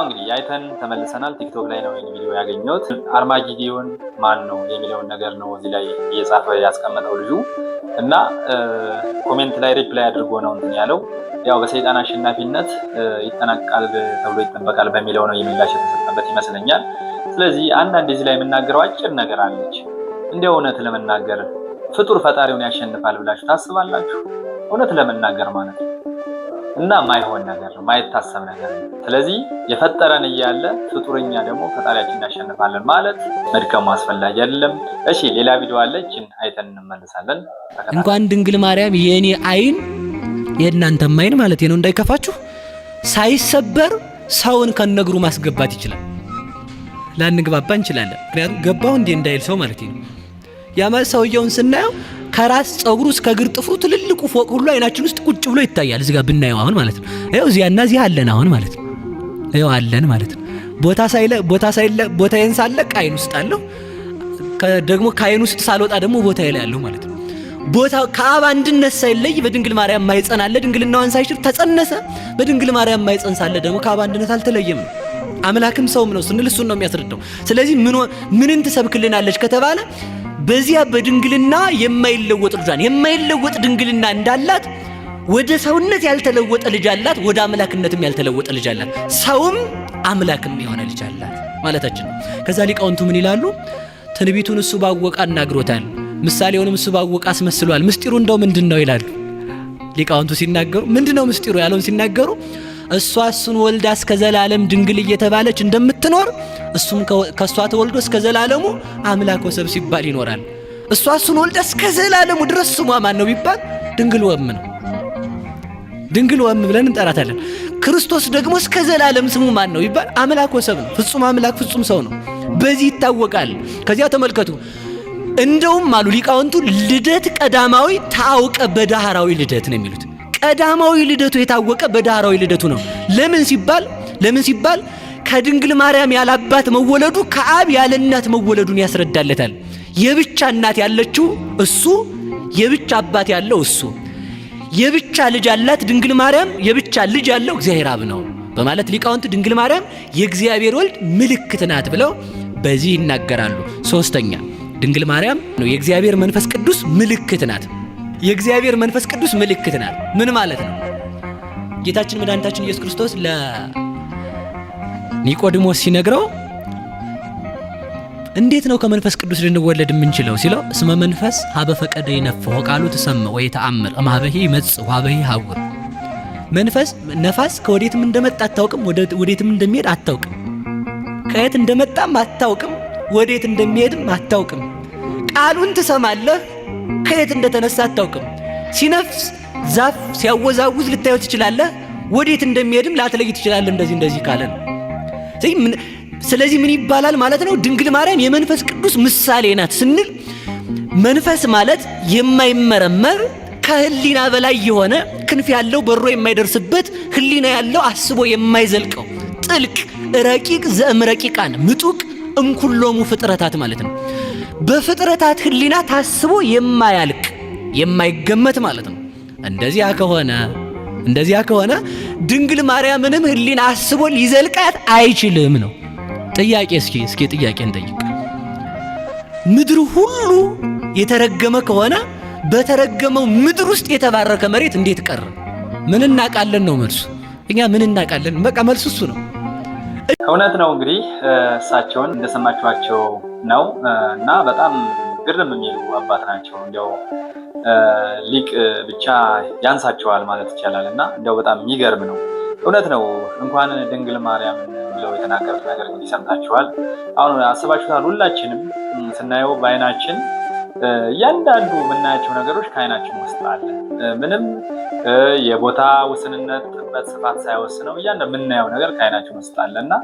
Speaker 1: እንግዲህ አይተን ተመልሰናል። ቲክቶክ ላይ ነው ቪዲዮ ያገኘሁት። አርማጊዲዮን ማን ነው የሚለውን ነገር ነው እዚህ ላይ እየጻፈ ያስቀመጠው ልጁ እና ኮሜንት ላይ ሪፕላይ አድርጎ ነው እንትን ያለው። ያው በሰይጣን አሸናፊነት ይጠናቀቃል ተብሎ ይጠበቃል በሚለው ነው የሚላሽ የተሰጠበት ይመስለኛል። ስለዚህ አንዳንድ እዚህ ላይ የምናገረው አጭር ነገር አለች። እንደ እውነት ለመናገር ፍጡር ፈጣሪውን ያሸንፋል ብላችሁ ታስባላችሁ? እውነት ለመናገር ማለት ነው እና ማይሆን ነገር ነው፣ ማይታሰብ ነገር ነው። ስለዚህ የፈጠረን እያለ ፍጡርኛ ደግሞ ፈጣሪያችን ያሸንፋለን ማለት መድከሙ አስፈላጊ አይደለም። እሺ ሌላ ቪዲዮ አለችን አይተን እንመለሳለን።
Speaker 2: እንኳን ድንግል ማርያም የኔ አይን የእናንተም አይን ማለት ነው እንዳይከፋችሁ ሳይሰበር ሰውን ከነግሩ ማስገባት ይችላል። ላንግባባ እንችላለን። ምክንያቱም ገባው እንዴ እንዳይል ሰው ማለት ነው። ያማ ሰውየውን ስናየው ከራስ ጸጉሩ እስከ እግር ጥፍሩ ትልልቁ ፎቅ ሁሉ አይናችን ውስጥ ቁጭ ብሎ ይታያል። እዚህ ጋር ብናየው አሁን ማለት ነው ይሄው እዚያና እዚህ አለን አሁን ማለት ነው። ይሄው አለን ማለት ነው። ቦታዬን ሳለቅ አይን ውስጥ አለው፣ ደግሞ ከአይን ውስጥ ሳልወጣ ደግሞ ቦታዬ ላይ አለው ማለት ነው። ቦታው ከአብ አንድነት ሳይለይ በድንግል ማርያም ማይጸን አለ። ድንግልናዋን ሳይሽር ተጸነሰ። በድንግል ማርያም ማይጸን ሳለ ደግሞ ከአብ አንድነት አልተለየም ነው። አምላክም ሰውም ነው ስንል እሱን ነው የሚያስረዳው። ስለዚህ ምንን ትሰብክልናለች ከተባለ በዚያ በድንግልና የማይለወጥ ልጇን የማይለወጥ ድንግልና እንዳላት ወደ ሰውነት ያልተለወጠ ልጅ አላት፣ ወደ አምላክነትም ያልተለወጠ ልጅ አላት፣ ሰውም አምላክም የሆነ ልጅ አላት ማለታችን ነው። ከዛ ሊቃውንቱ ምን ይላሉ? ትንቢቱን እሱ ባወቀ አናግሮታል፣ ምሳሌውንም እሱ ባወቀ አስመስሏል። ምስጢሩ እንደው ምንድነው ይላሉ ሊቃውንቱ ሲናገሩ። ምንድነው ምስጢሩ ያለውን ሲናገሩ እሷ እሱን ወልዳ እስከ ዘላለም ድንግል እየተባለች እንደምትኖር እሱም ከሷ ተወልዶ እስከ ዘላለሙ አምላክ ወሰብ ሲባል ይኖራል። እሷ እሱን ወልዳ እስከ ዘላለሙ ድረስ ስሟ ማን ነው ቢባል ድንግል ወም ነው። ድንግል ወም ብለን እንጠራታለን። ክርስቶስ ደግሞ እስከ ዘላለም ስሙ ማን ነው ቢባል አምላክ ወሰብ ነው። ፍጹም አምላክ ፍጹም ሰው ነው። በዚህ ይታወቃል። ከዚያ ተመልከቱ፣ እንደውም አሉ ሊቃውንቱ ልደት ቀዳማዊ ታውቀ በዳህራዊ ልደት ነው የሚሉት። ቀዳማዊ ልደቱ የታወቀ በዳህራዊ ልደቱ ነው። ለምን ሲባል ከድንግል ማርያም ያለ አባት መወለዱ ከአብ ያለ እናት መወለዱን ያስረዳለታል። የብቻ እናት ያለችው እሱ፣ የብቻ አባት ያለው እሱ፣ የብቻ ልጅ ያላት ድንግል ማርያም፣ የብቻ ልጅ ያለው እግዚአብሔር አብ ነው በማለት ሊቃውንቱ ድንግል ማርያም የእግዚአብሔር ወልድ ምልክት ናት ብለው በዚህ ይናገራሉ። ሶስተኛ ድንግል ማርያም ነው የእግዚአብሔር መንፈስ ቅዱስ ምልክት ናት። የእግዚአብሔር መንፈስ ቅዱስ ምልክት ናት። ምን ማለት ነው? ጌታችን መድኃኒታችን ኢየሱስ ክርስቶስ ለኒቆዲሞስ ሲነግረው እንዴት ነው ከመንፈስ ቅዱስ ልንወለድ የምንችለው ሲለው እስመ መንፈስ ሀበ ፈቀደ ይነፍሖ ቃሉ ተሰምዕ ወይ ተአምር እምኀበሂ ይመጽእ ወኀበሂ ይሐውር። ነፋስ ከወዴትም እንደመጣ አታውቅም፣ ወዴትም እንደሚሄድ አታውቅም። ከየት እንደመጣም አታውቅም፣ ወዴት እንደሚሄድም አታውቅም። ቃሉን ትሰማለህ፣ ከየት እንደተነሳ አታውቅም። ሲነፍስ ዛፍ ሲያወዛውዝ ልታየው ትችላለህ፣ ወዴት እንደሚሄድም ላትለይ ትችላለህ። እንደዚህ ካለ ነው። ስለዚህ ምን ይባላል ማለት ነው? ድንግል ማርያም የመንፈስ ቅዱስ ምሳሌ ናት ስንል መንፈስ ማለት የማይመረመር ከህሊና በላይ የሆነ ክንፍ ያለው በሮ የማይደርስበት ህሊና ያለው አስቦ የማይዘልቀው ጥልቅ ረቂቅ ዘእምረቂቃን ምጡቅ እምኩሎሙ ፍጥረታት ማለት ነው። በፍጥረታት ህሊና ታስቦ የማያልቅ የማይገመት ማለት ነው። እንደዚያ ከሆነ ድንግል ማርያምንም ህሊና አስቦ ሊዘልቃት አይችልም ነው። ጥያቄ እስኪ ጥያቄ እንጠይቅ። ምድር ሁሉ የተረገመ ከሆነ በተረገመው ምድር ውስጥ የተባረከ መሬት እንዴት ቀረ? ምን እናቃለን ነው መልሱ። እኛ ምን እናቃለን? በቃ መልሱ እሱ ነው።
Speaker 1: እውነት ነው። እንግዲህ እሳቸውን እንደሰማችኋቸው ነው እና በጣም ግርም የሚሉ አባት ናቸው። እንዲያው ሊቅ ብቻ ያንሳቸዋል ማለት ይቻላል እና እንዲያው በጣም የሚገርም ነው። እውነት ነው። እንኳን ድንግል ማርያም ብለው የተናገሩት ነገር እንግዲህ ሰምታችኋል። አሁን አስባችሁታል? ሁላችንም ስናየው በአይናችን እያንዳንዱ የምናያቸው ነገሮች ከአይናችን ውስጥ አለ። ምንም የቦታ ውስንነት፣ ጥበት፣ ስፋት ሳይወስነው እያንዳንዱ የምናየው ነገር ከአይናችን ውስጥ አለ እና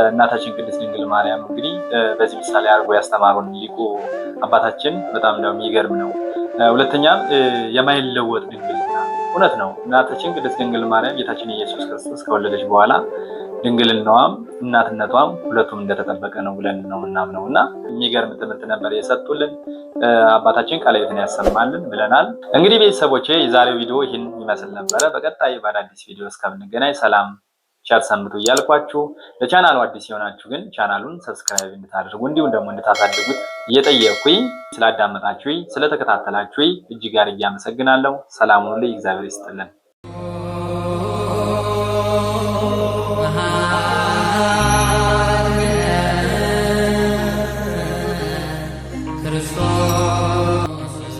Speaker 1: እናታችን ቅድስት ድንግል ማርያም እንግዲህ በዚህ ምሳሌ አድርጎ ያስተማሩን ሊቁ አባታችን በጣም ነው የሚገርም ነው። ሁለተኛም የማይለወጥ ድንግልና እውነት ነው። እናታችን ቅድስት ድንግል ማርያም ጌታችን ኢየሱስ ክርስቶስ ከወለደች በኋላ ድንግልናዋም እናትነቷም ሁለቱም እንደተጠበቀ ነው ብለን ነው የምናምነው እና የሚገርም ትምህርት ነበር የሰጡልን አባታችን። ቃለ ሕይወትን ያሰማልን ብለናል። እንግዲህ ቤተሰቦቼ የዛሬው ቪዲዮ ይህን ይመስል ነበረ። በቀጣይ በአዳዲስ ቪዲዮ እስከምንገናኝ ሰላም ቸር ሰንብቱ እያልኳችሁ ለቻናሉ አዲስ የሆናችሁ ግን ቻናሉን ሰብስክራይብ እንድታደርጉ እንዲሁም ደግሞ እንድታሳድጉት እየጠየቅኩኝ ስላዳመጣችሁኝ ስለተከታተላችሁኝ እጅግ አድርጌ አመሰግናለሁ። ሰላም ሁሉ እግዚአብሔር ይስጥልን።